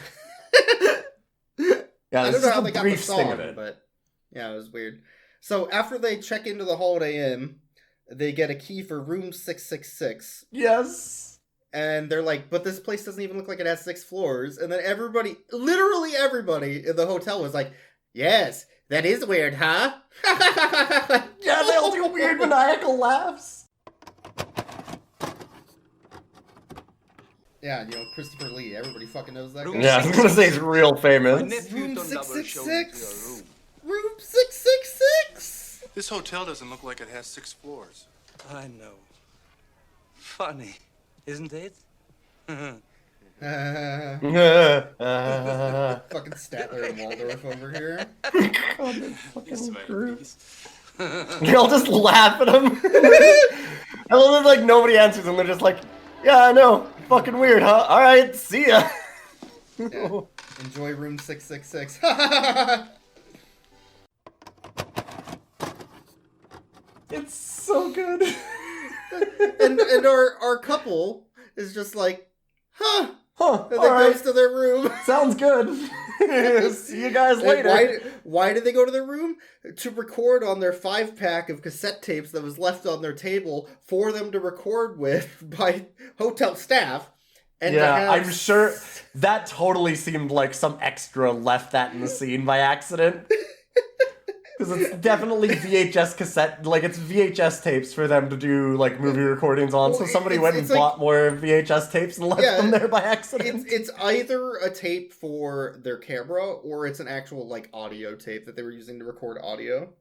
Yeah, I don't know how they got the brief song, sting of it. But yeah, it was weird. So after they check into the Holiday Inn, they get a key for room 666. Yes. And they're like, but this place doesn't even look like it has 6 floors. And then literally everybody in the hotel was like, yes, that is weird, huh? Yeah, they all do weird maniacal laughs. Yeah, Christopher Lee. Everybody fucking knows that guy. Yeah, I was gonna say he's real famous. Room 666! Room 666! This hotel doesn't look like it has 6 floors. I know. Funny, isn't it? Fucking Statler and Waldorf over here. They all just laugh at him. I love that nobody answers them. They're just like, yeah, I know. Fucking weird, huh? Alright, see ya. Yeah. Enjoy room 666. It's so good. and our couple is just like, huh, Huh, And then goes to their room. Sounds good. See you guys later. Why did they go to their room? To record on their 5-pack of cassette tapes that was left on their table for them to record with by hotel staff. And yeah, I'm sure that totally seemed like some extra left that in the scene by accident. Because it's definitely VHS cassette, like it's VHS tapes for them to do like movie recordings on. So somebody went and bought more VHS tapes and left them there by accident. It's either a tape for their camera or it's an actual like audio tape that they were using to record audio.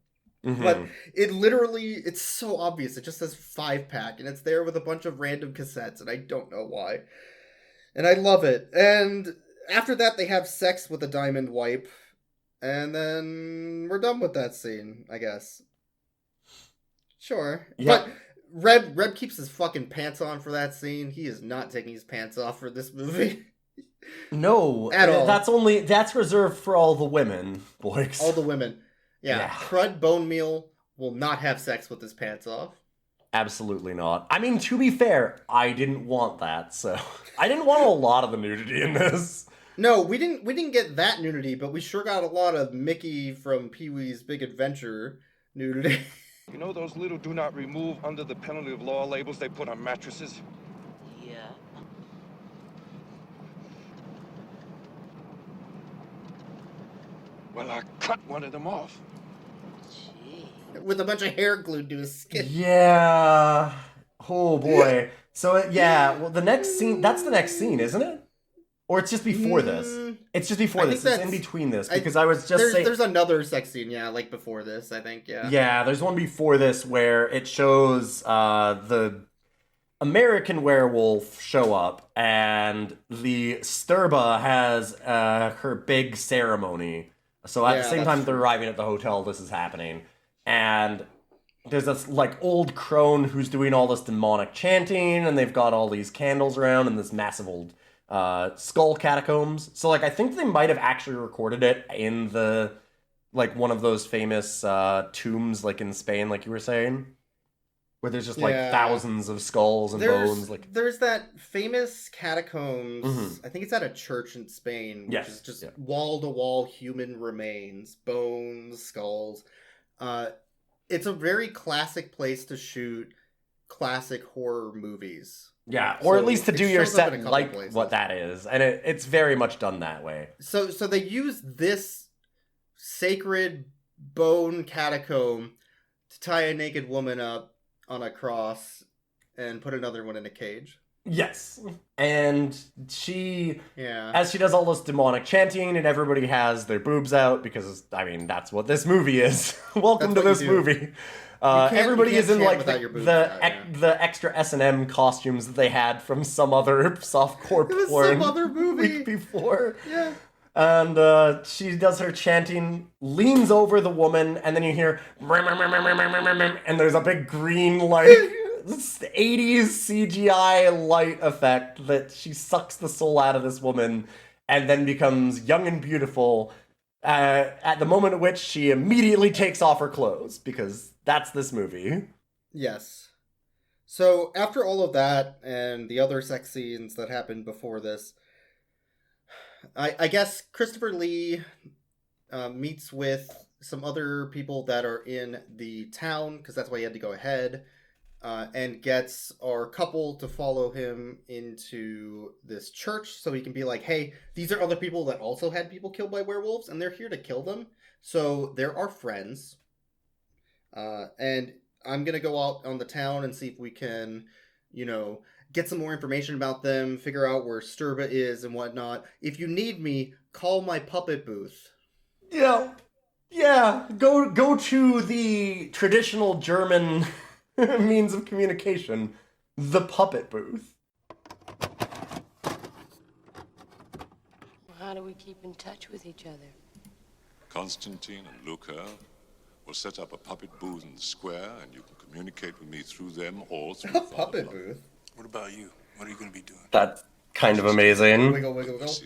Mm-hmm. But it's so obvious. It just says 5-pack and it's there with a bunch of random cassettes and I don't know why. And I love it. And after that they have sex with a diamond wipe. And then we're done with that scene, I guess. Sure. Yep. But Reb keeps his fucking pants on for that scene. He is not taking his pants off for this movie. No. At all. That's reserved for all the women, Boyks. All the women. Yeah. Crud Bone Meal will not have sex with his pants off. Absolutely not. I mean, to be fair, I didn't want that, so... I didn't want a lot of the nudity in this. No, we didn't get that nudity, but we sure got a lot of Mickey from Pee-wee's Big Adventure nudity. You know those little do not remove under the penalty of law labels they put on mattresses? Yeah. Well, I cut one of them off. Gee. With a bunch of hair glued to his skin. Yeah. Oh, boy. So, well, the next scene, that's the next scene, isn't it? Or it's just before this. It's just before this. It's in between this. Because I was just saying... There's another sex scene, like before this, I think, Yeah, there's one before this where it shows the American werewolf show up, and the Sturba has her big ceremony. So at the same time they're arriving at the hotel, this is happening. And there's this, like, old crone who's doing all this demonic chanting, and they've got all these candles around, and this massive old... skull catacombs. So, like, I think they might have actually recorded it in the, like, one of those famous tombs, like, in Spain, like you were saying, where there's just, like, thousands of skulls and bones. Like, there's that famous catacombs, I think it's at a church in Spain, which is just wall-to-wall human remains, bones, skulls. It's a very classic place to shoot classic horror movies. Yeah, or at least to do your set like places. What that is. And it's very much done that way. So they use this sacred bone catacomb to tie a naked woman up on a cross and put another one in a cage. Yes. And she, as she does all this demonic chanting and everybody has their boobs out because, I mean, that's what this movie is. Welcome to this movie. Everybody is in like the extra S&M costumes that they had from some other softcore porn some other movie week before. Yeah. And she does her chanting, leans over the woman, and then you hear and there's a big green like 80s CGI light effect that she sucks the soul out of this woman and then becomes young and beautiful at the moment at which she immediately takes off her clothes because that's this movie. Yes. So after all of that and the other sex scenes that happened before this, I guess Christopher Lee meets with some other people that are in the town, because that's why he had to go ahead, and gets our couple to follow him into this church so he can be like, hey, these are other people that also had people killed by werewolves, and they're here to kill them. So they're our friends. And I'm going to go out on the town and see if we can, get some more information about them, figure out where Sturba is and whatnot. If you need me, call my puppet booth. Yeah. Go to the traditional German means of communication, the puppet booth. How do we keep in touch with each other? Constantine and Luca will set up a puppet booth in the square, and you can communicate with me through them or through a puppet booth. What about you? What are you going to be doing? That's kind of amazing. Wiggle.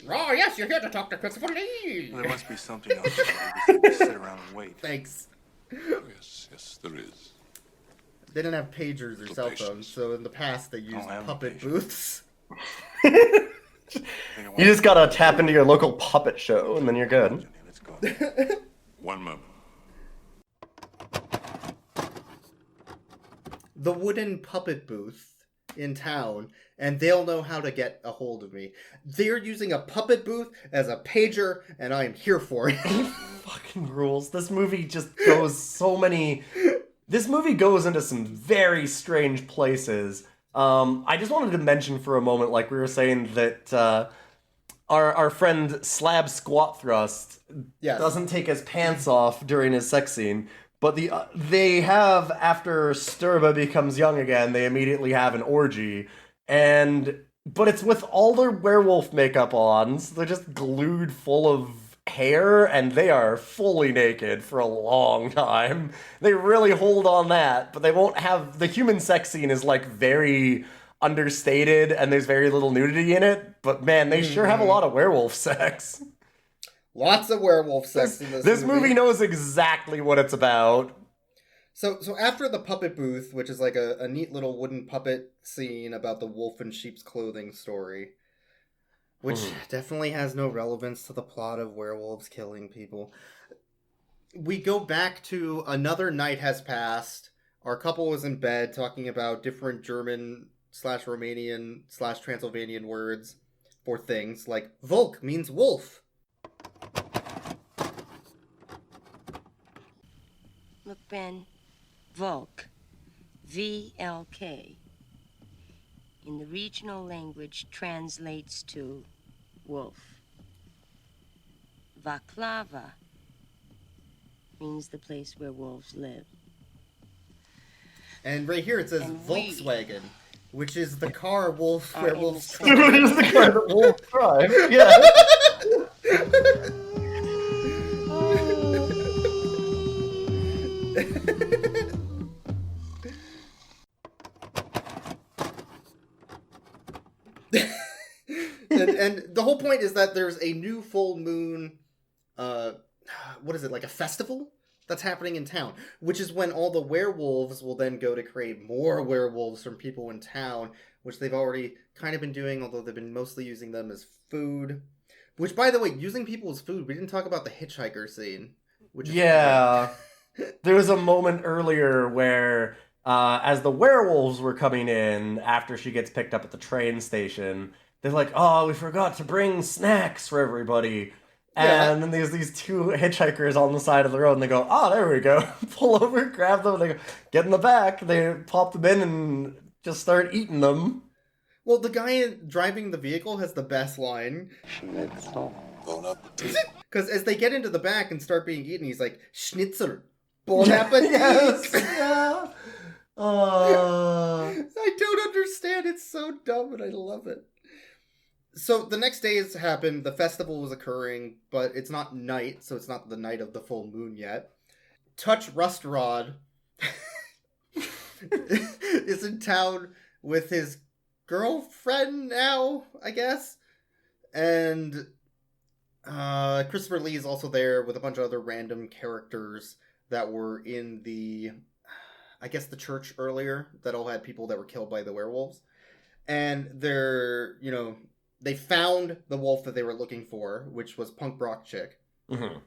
Oh, yes, you're here to talk to Christopher Lee. Well, there must be something else. You just sit around and wait. Thanks. Yes, there is. They didn't have pagers or cell phones, so in the past they used puppet booths. You just gotta tap into your local puppet show, and then you're good. Let's go. One moment. The wooden puppet booth in town, and they'll know how to get a hold of me. They're using a puppet booth as a pager, and I'm here for it. Fucking rules. This movie just goes so many... This movie goes into some very strange places. I just wanted to mention for a moment, like we were saying, that our friend Slab Squat Thrust doesn't take his pants off during his sex scene. But they have, after Sturba becomes young again, they immediately have an orgy. But it's with all their werewolf makeup on, so they're just glued full of hair, and they are fully naked for a long time. They really hold on that, but they won't have... The human sex scene is, like, very understated, and there's very little nudity in it. But, man, they sure have a lot of werewolf sex. Lots of werewolf sex in this movie. This movie knows exactly what it's about. So after the puppet booth, which is like a neat little wooden puppet scene about the wolf in sheep's clothing story, which definitely has no relevance to the plot of werewolves killing people, we go back to another night has passed. Our couple was in bed talking about different German/Romanian/Transylvanian words for things, like Volk means wolf. Look, Ben, Volk, V-L-K, in the regional language translates to wolf. Vaklava means the place where wolves live. And right here it says Volkswagen, which is the car werewolves drive. Which is the car that wolves drive, yeah. and the whole point is that there's a new full moon, what is it, like a festival that's happening in town, which is when all the werewolves will then go to create more werewolves from people in town, which they've already kind of been doing, although they've been mostly using them as food. Which, by the way, using people as food, we didn't talk about the hitchhiker scene. Which is there was a moment earlier where, as the werewolves were coming in after she gets picked up at the train station, they're like, "Oh, we forgot to bring snacks for everybody." And then there's these two hitchhikers on the side of the road, and they go, "Oh, there we go." Pull over, grab them, and they go, "Get in the back." They pop them in and just start eating them. Well, the guy driving the vehicle has the best line. Because as they get into the back and start being eaten, he's like, "Schnitzel, bon appetit." Yes. Yeah. I don't understand. It's so dumb, and I love it. So the next day has happened. The festival was occurring, but it's not night, so it's not the night of the full moon yet. Touch Rust Rod is in town with his girlfriend now, I guess. And Christopher Lee is also there with a bunch of other random characters that were in the, I guess, the church earlier that all had people that were killed by the werewolves. And they're, they found the wolf that they were looking for, which was Punk Rock Chick. Mm-hmm.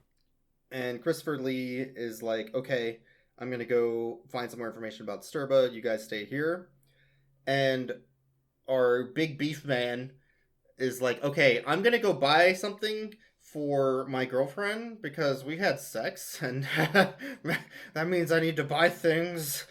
And Christopher Lee is like, "Okay, I'm going to go find some more information about Sturba. You guys stay here." And our big beef man is like, "Okay, I'm going to go buy something for my girlfriend because we had sex, and that means I need to buy things."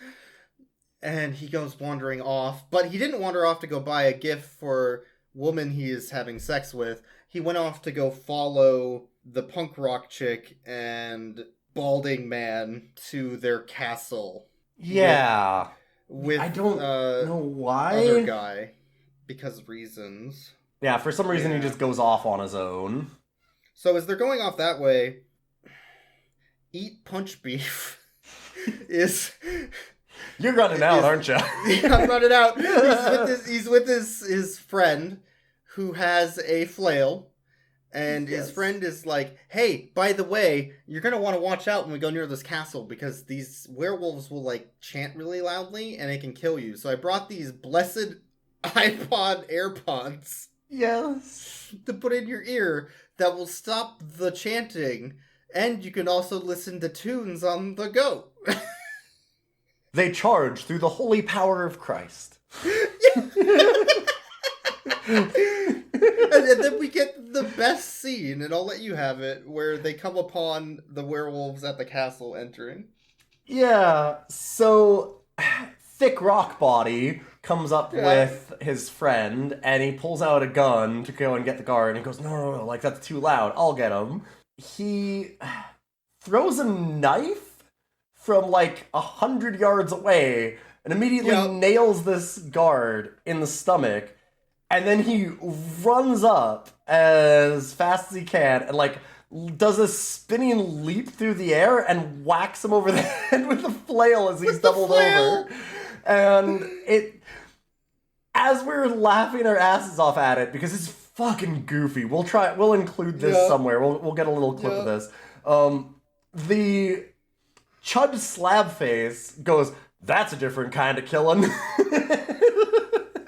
And he goes wandering off. But he didn't wander off to go buy a gift for woman he is having sex with. He went off to go follow the punk rock chick and balding man to their castle. Yeah. With I don't know why. Other guy. Because reasons. Yeah, for some reason he just goes off on his own. So as they're going off that way, Eat Punch Beef is... You're running out, aren't you? Yeah, I'm running out. He's with his friend who has a flail. And his friend is like, "Hey, by the way, you're going to want to watch out when we go near this castle because these werewolves will, chant really loudly and it can kill you. So I brought these blessed iPod AirPods." Yes. To put in your ear that will stop the chanting, and you can also listen to tunes on the go. They charge through the holy power of Christ. And then we get the best scene, and I'll let you have it, where they come upon the werewolves at the castle entering. Yeah, so Thick Rock Body comes up with his friend, and he pulls out a gun to go and get the guard, and he goes, no, like, that's too loud, I'll get him. He throws a knife from, like, 100 yards away, and immediately nails this guard in the stomach, and then he runs up as fast as he can, and, like, does a spinning leap through the air and whacks him over the head with a flail as he's doubled over. And as we're laughing our asses off at it, because it's fucking goofy. We'll include this somewhere. We'll get a little clip of this. The Chud Slab face goes, that's a different kind of killing.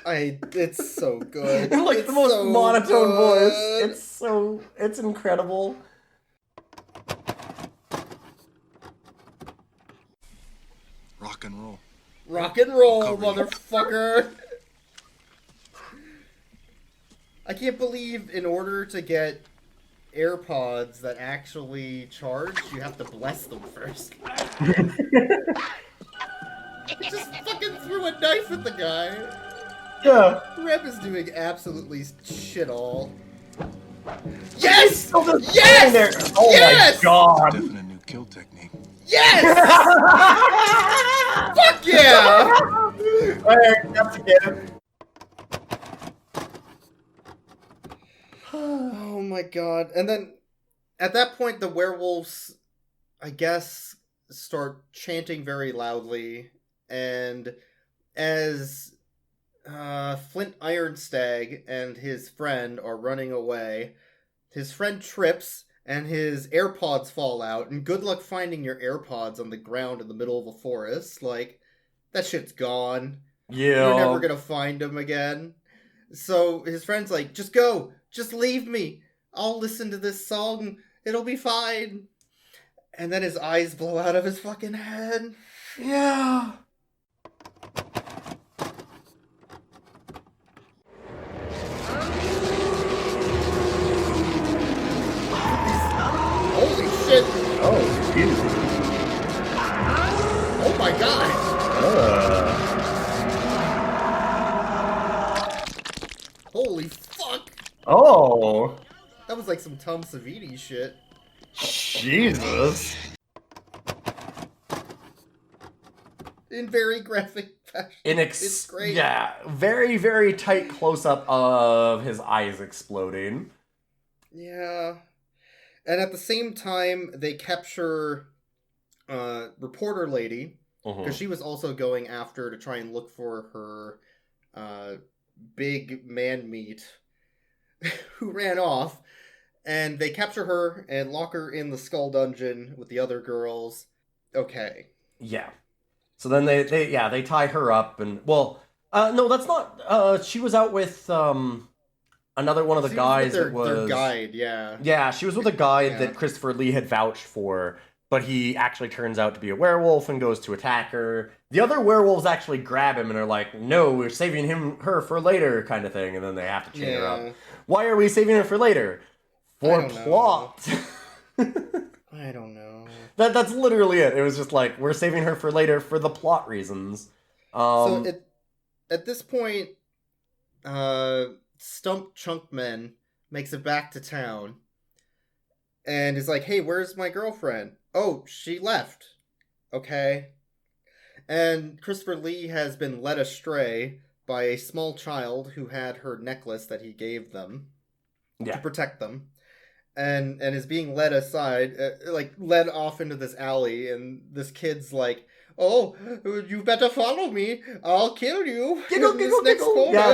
It's so good. Like it's the most so monotone good. voice. It's incredible. Rock and roll. Rock and roll, motherfucker! I can't believe in order to get AirPods that actually charge, you have to bless them first. He just fucking threw a knife at the guy. Yeah. Reb is doing absolutely shit all. Yes! Yes! There. Oh yes! My god! Definitely a new kill technique. Yes! Fuck yeah! Alright, that's again. Oh my god. And then, at that point, the werewolves, I guess, start chanting very loudly, and as Flint Ironstag and his friend are running away, his friend trips, and his AirPods fall out, and good luck finding your AirPods on the ground in the middle of a forest. Like, that shit's gone. Yeah. You're never gonna find them again. So his friend's like, just go! Just leave me! I'll listen to this song. It'll be fine. And then his eyes blow out of his fucking head. Yeah. Holy shit! Oh, Jesus. Oh my god! Holy fuck! Oh! That was like some Tom Savini shit. Jesus! In very graphic fashion. It's great. Yeah, very, very tight close-up of his eyes exploding. Yeah. And at the same time, they capture reporter lady, because she was also going after to try and look for her big man meat who ran off. And they capture her and lock her in the skull dungeon with the other girls. Okay. Yeah. So then they tie her up and, well, no, that's not, she was out with, another one of the guys that was... Their guide, yeah. Yeah, she was with a guide that Christopher Lee had vouched for, but he actually turns out to be a werewolf and goes to attack her. The other werewolves actually grab him and are like, no, we're saving her for later, kind of thing, and then they have to chain her up. Why are we saving her for later? For plot. I don't know. That's literally it. It was just like, we're saving her for later for the plot reasons. So at this point, Stump Chunkman makes it back to town and is like, hey, where's my girlfriend? Oh, she left. Okay. And Christopher Lee has been led astray by a small child who had her necklace that he gave them to protect them. And is being led aside, led off into this alley, and this kid's like, oh, you better follow me. I'll kill you. Giggle, giggle, giggle. Yeah,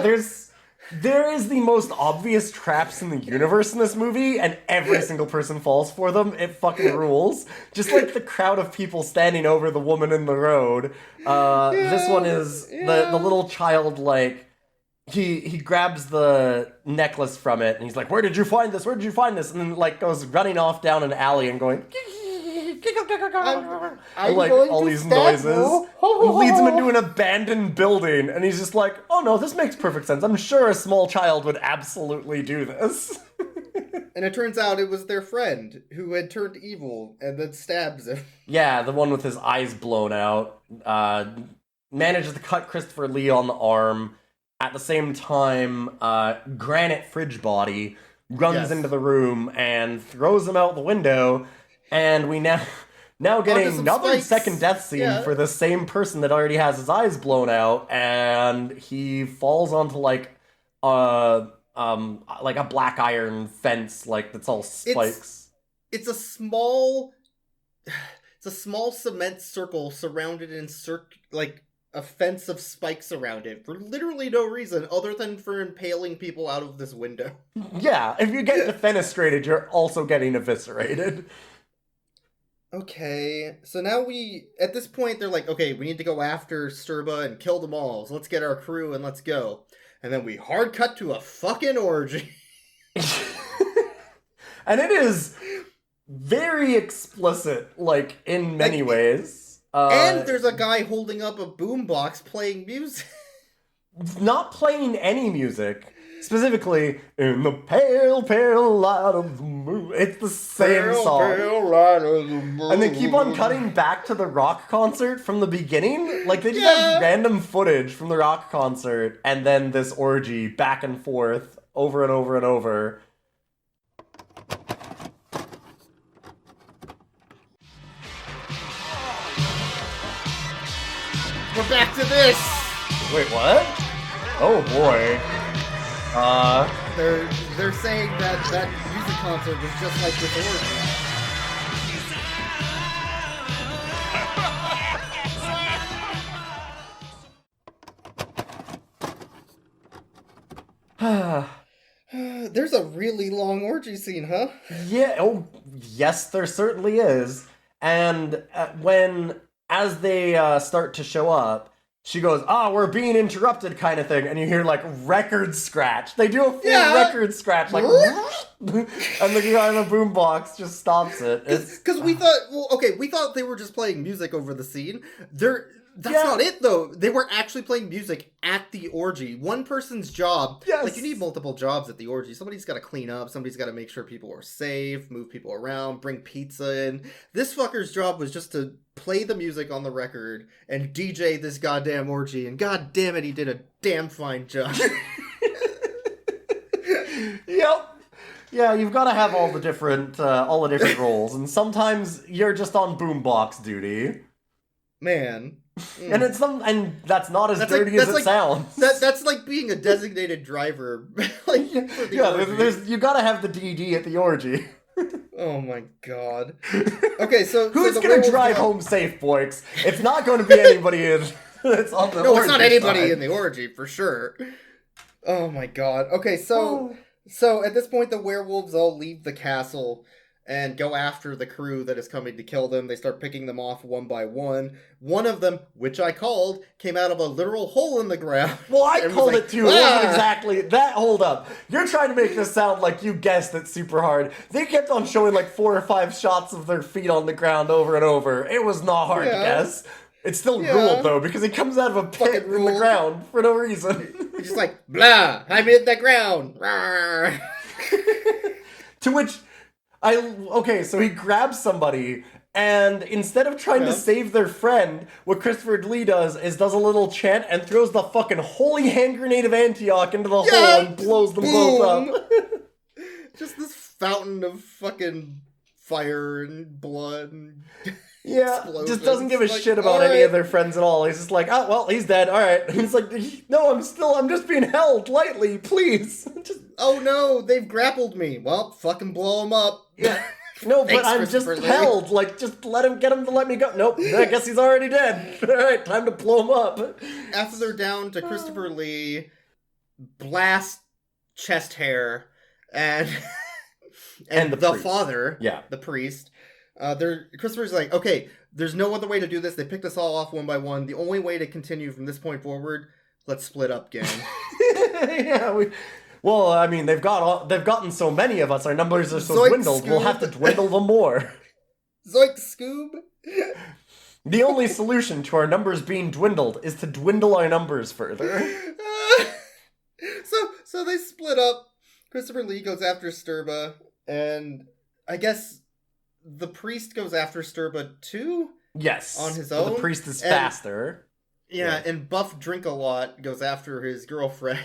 there is the most obvious traps in the universe in this movie, and every single person falls for them. It fucking rules. Just like the crowd of people standing over the woman in the road. This one is the little child, like, he grabs the necklace from it, and he's like, "Where did you find this? Where did you find this?" And then like goes running off down an alley and going, I'm like going all to these stab noises. you. Leads him into an abandoned building, and he's just like, "Oh no, this makes perfect sense. I'm sure a small child would absolutely do this." And it turns out it was their friend who had turned evil and then stabs him. Yeah, the one with his eyes blown out manages to cut Christopher Lee on the arm. At the same time, Granite Fridgebody runs into the room and throws him out the window, and we now get another second death scene for the same person that already has his eyes blown out, and he falls onto like a black iron fence, like that's all spikes. It's a small cement circle surrounded in like a fence of spikes around it for literally no reason other than for impaling people out of this window. Yeah, if you get defenestrated, you're also getting eviscerated. Okay, so now at this point, they're like, okay, we need to go after Sturba and kill them all, so let's get our crew and let's go. And then we hard cut to a fucking orgy. And it is very explicit, like, in many ways. And there's a guy holding up a boombox playing music. Not playing any music. Specifically, in the pale, pale light of the moon. It's the same song. Pale light of the moon. And they keep on cutting back to the rock concert from the beginning. Like, they just have random footage from the rock concert, and then this orgy back and forth, over and over and over. We're back to this! Wait, what? Oh boy. They're saying that music concert was just like this orgy. There's a really long orgy scene, huh? Yeah, oh, yes, there certainly is. And as they start to show up, she goes, we're being interrupted kind of thing. And you hear, like, record scratch. They do a full record scratch, like, and the guy on the boombox just stops it. Because we thought they were just playing music over the scene. That's not it, though. They were actually playing music at the orgy. One person's job, like, you need multiple jobs at the orgy. Somebody's got to clean up. Somebody's got to make sure people are safe, move people around, bring pizza in. This fucker's job was just to play the music on the record and DJ this goddamn orgy. And god damn it, he did a damn fine job. Yep. Yeah, you've got to have all the different roles. And sometimes you're just on boombox duty. Man. And that's not as dirty as it sounds. That's like being a designated driver. You gotta have the DD at the orgy. Oh my god. Okay, so who's gonna drive home safe, Boyks? It's not going to be anybody that's on the orgy. No, it's not anybody side. in the orgy for sure. Oh my god. Okay, so at this point, the werewolves all leave the castle and go after the crew that is coming to kill them. They start picking them off one by one. One of them, which I called, came out of a literal hole in the ground. Well, I called it too. It wasn't exactly that. Hold up. You're trying to make this sound like you guessed it super hard. They kept on showing like 4 or 5 shots of their feet on the ground over and over. It was not hard to guess. It's still ruled, though, because he comes out of a pit in the ground for no reason. He's just like, blah, I'm in the ground. To which... so he grabs somebody, and instead of trying to save their friend, what Christopher Lee does a little chant and throws the fucking holy hand grenade of Antioch into the hole and blows them both up. Just this fountain of fucking fire and blood and just doesn't give a shit about any of their friends at all. He's just like, oh, well, he's dead, alright. He's like, no, I'm just being held lightly, please. Oh no, they've grappled me. Well, fucking blow them up. Yeah. No, but I'm just held. Like, just get him to let me go. Nope, I guess he's already dead. Alright, time to blow him up. After they're down to Christopher Lee, blast chest hair, and the father, the priest. Christopher's like, okay, there's no other way to do this. They picked us all off one by one. The only way to continue from this point forward, let's split up, gang. Yeah, well, I mean, they've gotten so many of us, our numbers are so Zoink, dwindled, we'll have to dwindle them more. Zoink, Scoob! The only solution to our numbers being dwindled is to dwindle our numbers further. So they split up. Christopher Lee goes after Sturba, and I guess the priest goes after Sturba too? Yes. On his own? The priest is faster. Yeah, and Buff Drink-A-Lot goes after his girlfriend.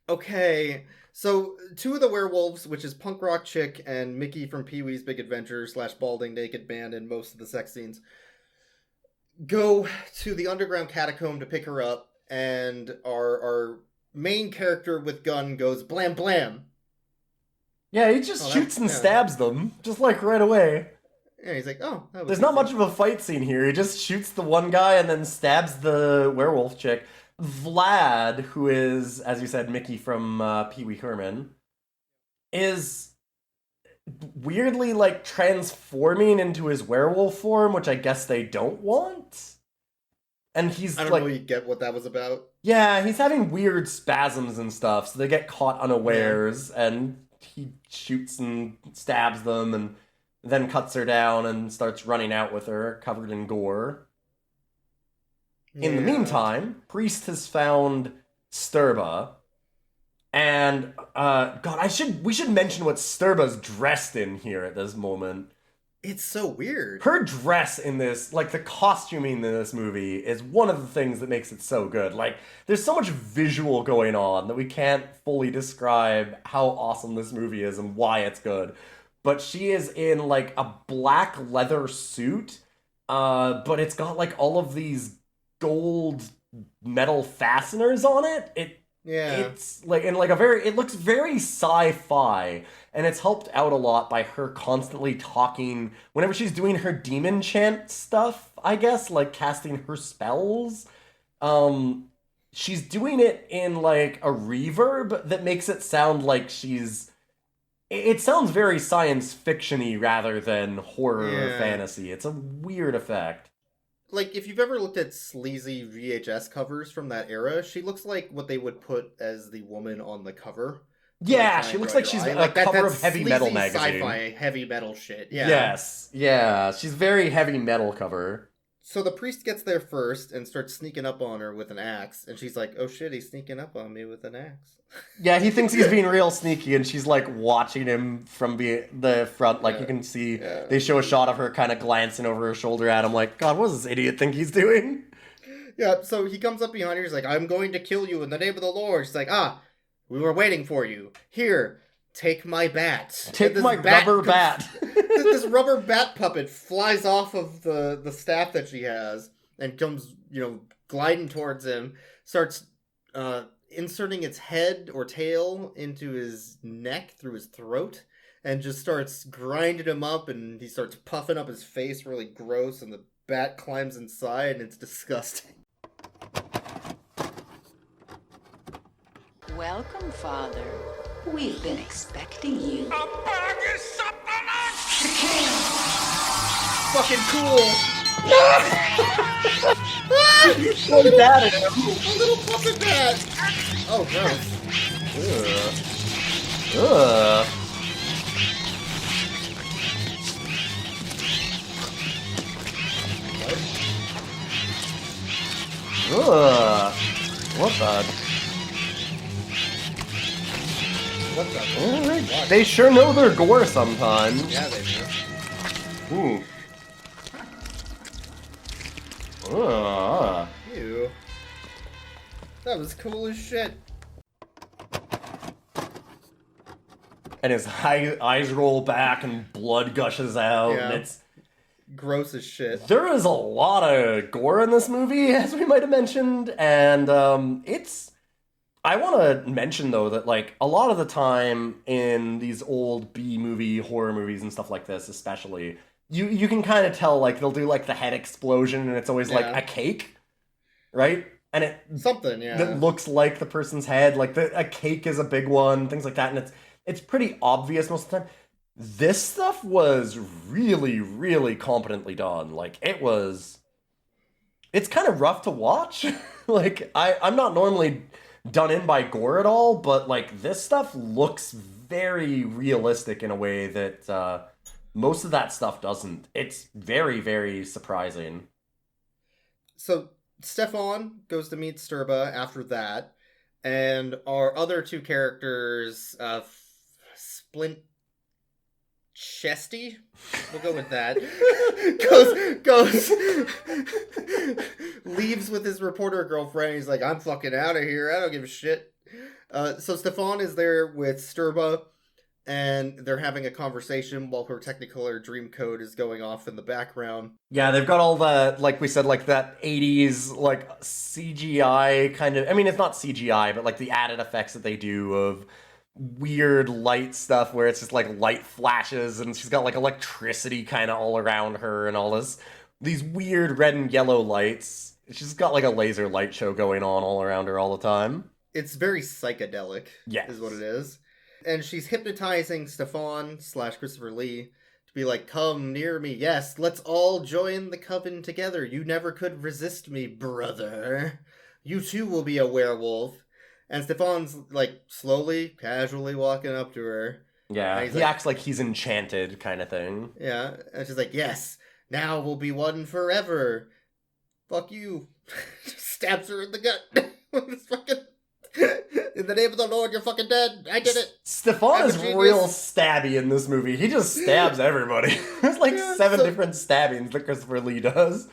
Okay, so two of the werewolves, which is Punk Rock Chick and Mickey from Pee-wee's Big Adventure / Balding Naked Man in most of the sex scenes, go to the underground catacomb to pick her up, and our main character with gun goes blam blam. Yeah, he just shoots and stabs them, just like right away. Yeah, he's like, oh. There's not much of a fight scene here. He just shoots the one guy and then stabs the werewolf chick. Vlad, who is, as you said, Mickey from Pee-wee Herman, is weirdly, like, transforming into his werewolf form, which I guess they don't want. And he's, I don't really get what that was about. Yeah, he's having weird spasms and stuff, so they get caught unawares, and he shoots and stabs them, and then cuts her down and starts running out with her, covered in gore. In the meantime, Priest has found Sturba, and we should mention what Sturba's dressed in here at this moment. It's so weird. Her dress in this, like the costuming in this movie, is one of the things that makes it so good. Like, there's so much visual going on that we can't fully describe how awesome this movie is and why it's good. But she is in like a black leather suit, but it's got like all of these gold metal fasteners on it. It's like in like it looks very sci-fi, and it's helped out a lot by her constantly talking whenever she's doing her demon chant stuff, I guess, like casting her spells. She's doing it in like a reverb that makes it sound like it sounds very science fiction-y rather than horror or fantasy. It's a weird effect. Like, if you've ever looked at sleazy VHS covers from that era, she looks like what they would put as the woman on the cover. Yeah, she looks like she's a cover of heavy metal magazine. Sci-fi heavy metal shit. Yeah. Yes. Yeah, she's very heavy metal cover. So the priest gets there first and starts sneaking up on her with an axe, and she's like, "Oh shit, he's sneaking up on me with an axe." Yeah, he thinks he's being real sneaky, and she's like watching him from the front. Like you can see, they show a shot of her kind of glancing over her shoulder at him, like, "God, what does this idiot think he's doing?" Yeah. So he comes up behind her. He's like, "I'm going to kill you in the name of the Lord." She's like, "Ah, we were waiting for you. Here, take my bat. Take my rubber bat." This rubber bat puppet flies off of the staff that she has and comes, gliding towards him, starts inserting its head or tail into his neck through his throat, and just starts grinding him up, and he starts puffing up his face really gross, and the bat climbs inside, and it's disgusting. Welcome, Father. We've been expecting you. A bag is something Fucking cool! You throw that at him. A little puppet bat! Oh, gross. Ugh. Ugh. What the? They sure know their gore sometimes. Yeah, they do. Ooh. Ew. That was cool as shit. And his eyes roll back and blood gushes out, and it's gross as shit. There is a lot of gore in this movie, as we might have mentioned, and I want to mention, though, that, like, a lot of the time in these old B-movie horror movies and stuff like this, especially, you can kind of tell, like, they'll do, like, the head explosion, and it's always, like, a cake, right? And that looks like the person's head. Like, a cake is a big one, things like that, and it's pretty obvious most of the time. This stuff was really, really competently done. Like, it's kind of rough to watch. Like, I'm not normally done in by gore at all, but like this stuff looks very realistic in a way that most of that stuff doesn't. It's very, very surprising. So Stefan goes to meet Sturba after that, and our other two characters, Splint Chesty, we'll go with that, goes leaves with his reporter girlfriend. He's like, I'm fucking out of here. I don't give a shit. So Stefan is there with Sturba, and they're having a conversation while her Technicolor dream code is going off in the background. Yeah, they've got all the, like we said, like that 80s, like CGI kind of, I mean, it's not CGI, but like the added effects that they do of weird light stuff where it's just like light flashes and she's got like electricity kind of all around her and all these weird red and yellow lights. She's got like a laser light show going on all around her all the time. It's very psychedelic, yes, is what it is. And she's hypnotizing Stefan / Christopher Lee to be like, come near me. Yes, let's all join the coven together. You never could resist me, brother. You too will be a werewolf. And Stefan's like slowly, casually walking up to her. Yeah, he acts like he's enchanted kind of thing. Yeah, and she's like, yes, now we'll be one forever. Fuck you. Just stabs her in the gut. It's fucking... In the name of the Lord, you're fucking dead. I did it. Stefan is real stabby in this movie. He just stabs everybody. There's like 7 different stabbings that Christopher Lee does.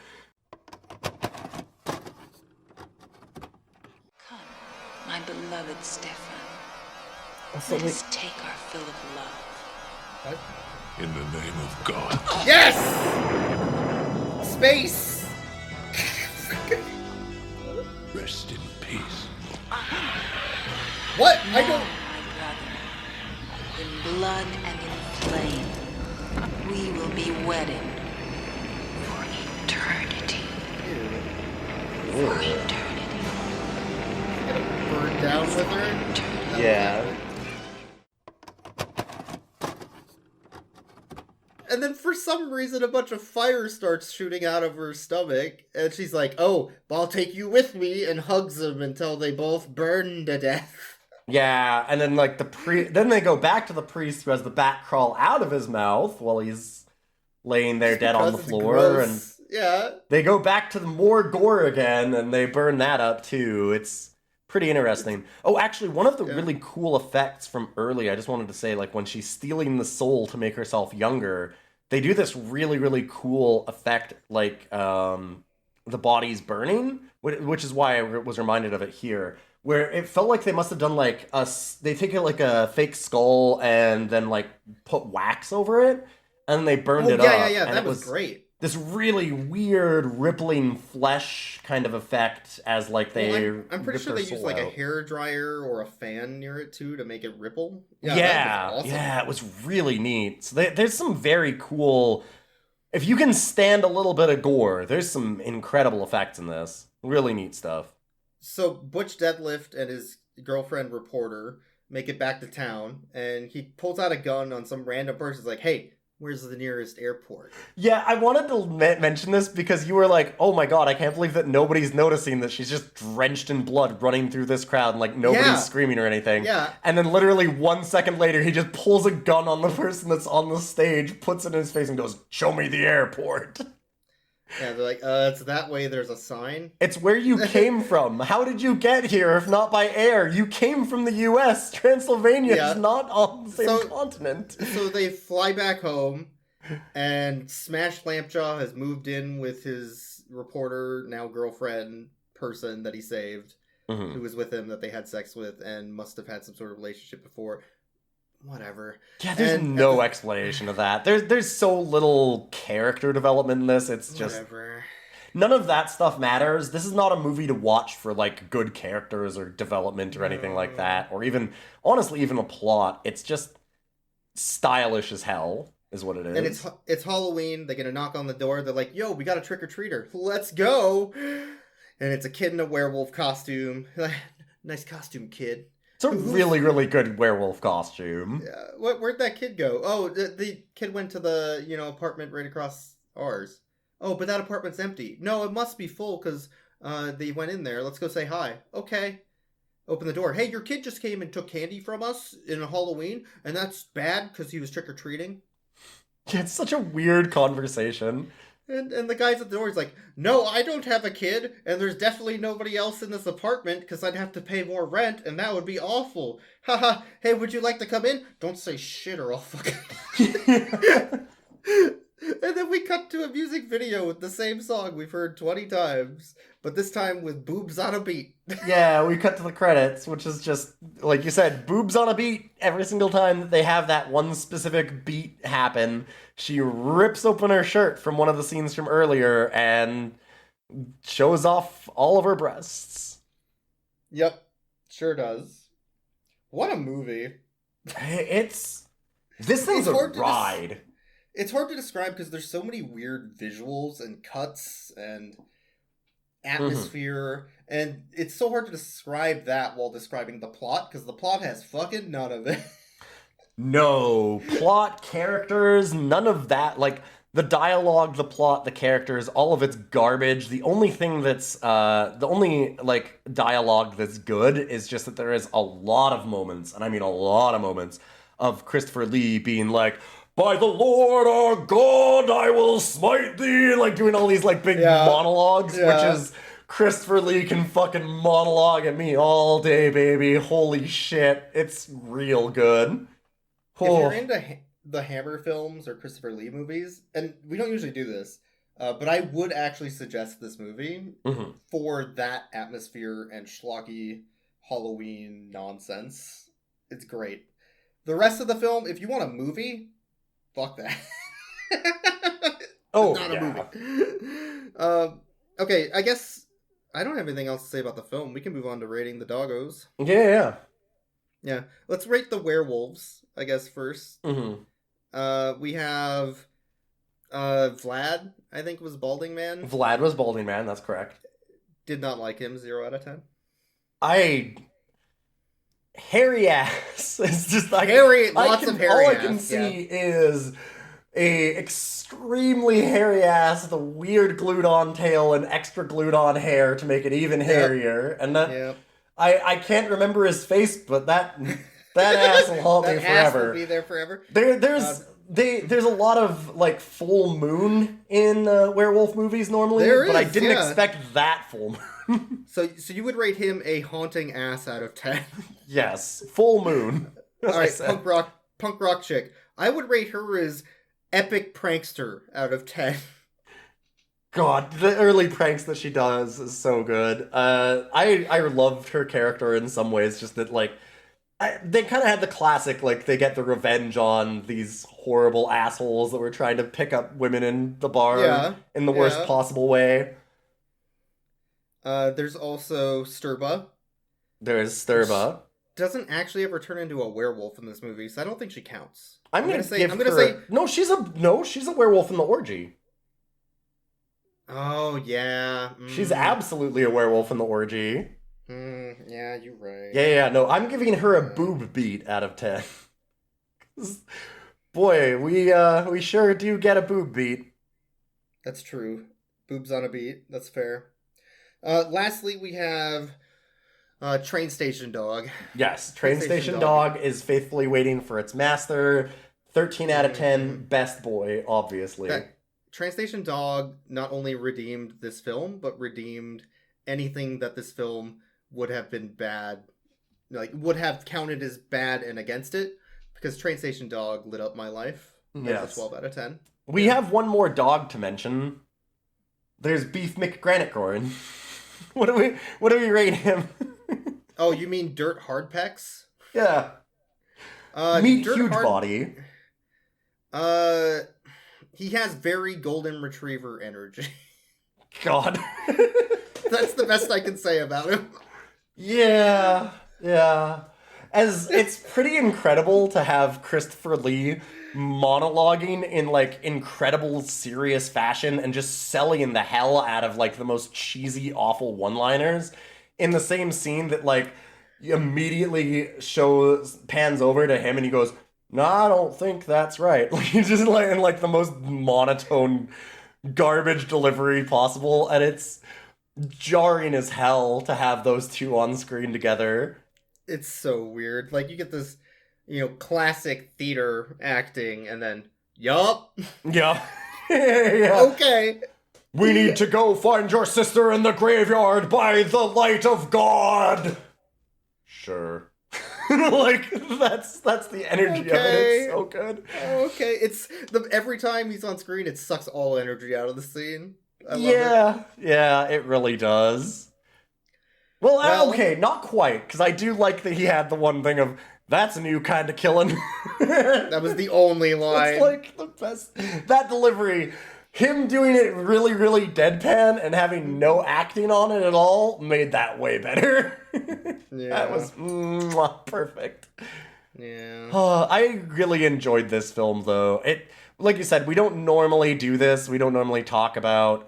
My beloved Stefan, Also, let us take our fill of love. What? In the name of God. Yes! Space! Rest in peace. What? I don't... In blood and in flame, we will be wedded for eternity. For eternity. Gonna burn down with her? Yeah. And then for some reason a bunch of fire starts shooting out of her stomach, and she's like, oh, I'll take you with me, and hugs him until they both burn to death. Yeah, and then like then they go back to the priest who has the bat crawl out of his mouth while he's laying there dead on the floor, and yeah, they go back to the more gore again, and they burn that up too. It's pretty interesting. Oh, actually, one of the really cool effects from early, I just wanted to say, like when she's stealing the soul to make herself younger, they do this really, really cool effect, like the body's burning, which is why I was reminded of it here, where it felt like they must have done like they take like a fake skull and then like put wax over it, and then they burned it up. Yeah, that was great. This really weird rippling flesh kind of effect as like they. Well, I'm pretty sure they used like a hair dryer or a fan near it too to make it ripple. Yeah, that was awesome. Yeah, it was really neat. So there's some very cool. If you can stand a little bit of gore, there's some incredible effects in this. Really neat stuff. So Butch Deadlift and his girlfriend reporter make it back to town, and he pulls out a gun on some random person. He's like, hey, where's the nearest airport? Yeah, I wanted to mention this because you were like, oh my god, I can't believe that nobody's noticing that she's just drenched in blood running through this crowd and like nobody's screaming or anything. Yeah. And then literally 1 second later, he just pulls a gun on the person that's on the stage, puts it in his face and goes, show me the airport. Yeah, they're like, it's that way, there's a sign. It's where you came from. How did you get here if not by air? You came from the U.S. Transylvania is not on the same continent. So they fly back home, and Smash Lampjaw has moved in with his reporter, now girlfriend person that he saved, who was with him that they had sex with and must have had some sort of relationship before. Whatever. Yeah, there's no explanation of that. There's so little character development in this. It's just none of that stuff matters. This is not a movie to watch for like good characters or development or anything like that, or even honestly even a plot. It's just stylish as hell is what it is. And it's Halloween. They're gonna knock on the door. They're like, "Yo, we got a trick or treater. Let's go!" And it's a kid in a werewolf costume. Nice costume, kid. It's a really, really good werewolf costume. Yeah. Where'd that kid go? Oh, the kid went to the, apartment right across ours. Oh, but that apartment's empty. No, it must be full because they went in there. Let's go say hi. Okay. open the door. Hey, your kid just came and took candy from us in Halloween, and that's bad because he was trick-or-treating. It's such a weird conversation. And the guy's at the door, he's like, no, I don't have a kid, and there's definitely nobody else in this apartment because I'd have to pay more rent, and that would be awful. Haha, hey, would you like to come in? Don't say shit or I'll fucking... And then we cut to a music video with the same song we've heard 20 times, but this time with boobs on a beat. Yeah, we cut to the credits, which is just, like you said, boobs on a beat. Every single time that they have that one specific beat happen, she rips open her shirt from one of the scenes from earlier and shows off all of her breasts. Yep, sure does. What a movie. This thing's a ride. It's hard to describe because there's so many weird visuals and cuts and atmosphere, and it's so hard to describe that while describing the plot, because the plot has fucking none of it. No. Plot, characters, none of that. Like, the dialogue, the plot, the characters, all of it's garbage. The only thing that's, dialogue that's good is just that there is a lot of moments, and I mean a lot of moments, of Christopher Lee being like, by the Lord our God, I will smite thee, like doing all these like big monologues, which is Christopher Lee can fucking monologue at me all day, baby. Holy shit, it's real good. If you're into the Hammer films or Christopher Lee movies, and we don't usually do this, but I would actually suggest this movie for that atmosphere and schlocky Halloween nonsense. It's great. The rest of the film, if you want a movie, fuck that. Not a movie. Okay, I guess I don't have anything else to say about the film. We can move on to rating the doggos. Yeah. Let's rate the werewolves, I guess, first. We have Vlad, I think, was Balding Man. Vlad was Balding Man, that's correct. Did not like him, 0 out of 10. Hairy ass. It's just like lots of hairy ass. All I can see is a extremely hairy ass with a weird glued on tail and extra glued on hair to make it even hairier. And that I can't remember his face, but that ass will haunt me forever. Ass will be there forever. There's a lot of like full moon in werewolf movies normally, but I didn't expect that full moon. So you would rate him a haunting ass out of 10? Yes, full moon. All right, punk rock chick. I would rate her as epic prankster out of 10. God, the early pranks that she does is so good. I loved her character in some ways, just that like they kind of had the classic, like they get the revenge on these horrible assholes that were trying to pick up women in the bar in the worst possible way. There's also Sturba. There's Sturba. Doesn't actually ever turn into a werewolf in this movie, so I don't think she counts. I'm gonna say she's a werewolf in the orgy. Oh yeah, she's absolutely a werewolf in the orgy. Yeah, you're right. Yeah. No, I'm giving her a boob beat out of 10. Boy, we sure do get a boob beat. That's true. Boobs on a beat. That's fair. Lastly, we have Train Station Dog. Yes, Train Station Dog is faithfully waiting for its master. 13 out of 10, best boy, obviously. Train Station Dog not only redeemed this film, but redeemed anything that this film would have been bad, like would have counted as bad and against it, because Train Station Dog lit up my life. That's a 12 out of 10. We have one more dog to mention. There's Beef McGranitcorn. What do we rate him? Oh, you mean Dirt Hardpecs? Yeah. Meet Huge Body. He has very golden retriever energy. God. That's the best I can say about him. Yeah. As it's pretty incredible to have Christopher Lee monologuing in like incredible serious fashion and just selling the hell out of like the most cheesy awful one-liners in the same scene that like immediately pans over to him and he goes, "No, I don't think that's right." Like he's just like in like the most monotone garbage delivery possible, and it's jarring as hell to have those two on screen together. It's so weird. Like, you get this, classic theater acting, and then, yup. Yeah. Yeah. Okay. We need to go find your sister in the graveyard by the light of God. Sure. Like, that's the energy of it. It's so good. Okay. It's every time he's on screen, it sucks all energy out of the scene. I love it. Yeah, it really does. Well, okay, not quite, because I do like that he had the one thing of, that's a new kind of killing. That was the only line. It's like the best. That delivery, him doing it really, really deadpan and having no acting on it at all, made that way better. Yeah. That was perfect. Yeah. I really enjoyed this film, though. Like you said, we don't normally do this. We don't normally talk about,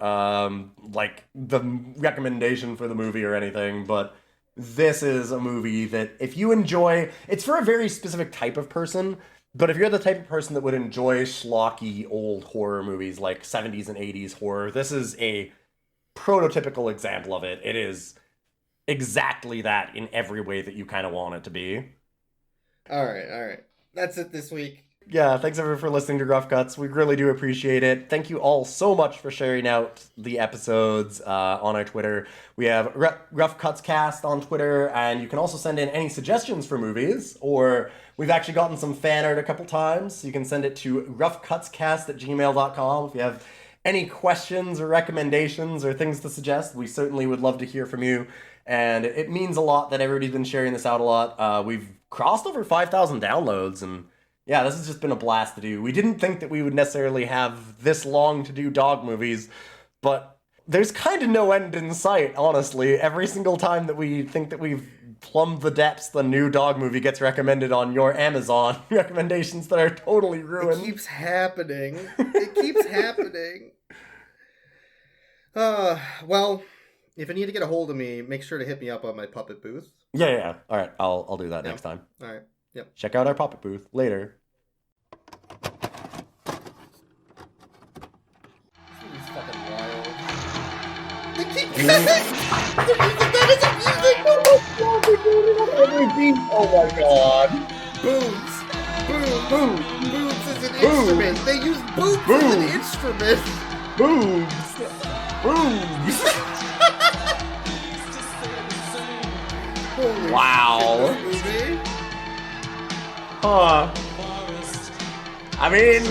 like, the recommendation for the movie or anything, but this is a movie that if you enjoy, it's for a very specific type of person, but if you're the type of person that would enjoy schlocky old horror movies like 70s and 80s horror, this is a prototypical example of it. It is exactly that in every way that you kind of want it to be. All right. That's it this week. Yeah, thanks everyone for listening to Rough Cuts. We really do appreciate it. Thank you all so much for sharing out the episodes on our Twitter. We have Rough Cuts Cast on Twitter, and you can also send in any suggestions for movies, or we've actually gotten some fan art a couple times. You can send it to roughcutscast@gmail.com if you have any questions or recommendations or things to suggest. We certainly would love to hear from you, and it means a lot that everybody's been sharing this out a lot. We've crossed over 5,000 downloads, and yeah, this has just been a blast to do. We didn't think that we would necessarily have this long to do dog movies, but there's kind of no end in sight, honestly. Every single time that we think that we've plumbed the depths, the new dog movie gets recommended on your Amazon recommendations that are totally ruined. It keeps happening. Well, if you need to get a hold of me, make sure to hit me up on my puppet booth. Yeah. All right, I'll do that next time. All right. Yep. Check out our puppet booth later. He's fucking wild. They keep that is amusing. Oh my god. Boobs is an instrument. They use boobs as an instrument. Boobs. Holy wow. shit, this movie. I mean...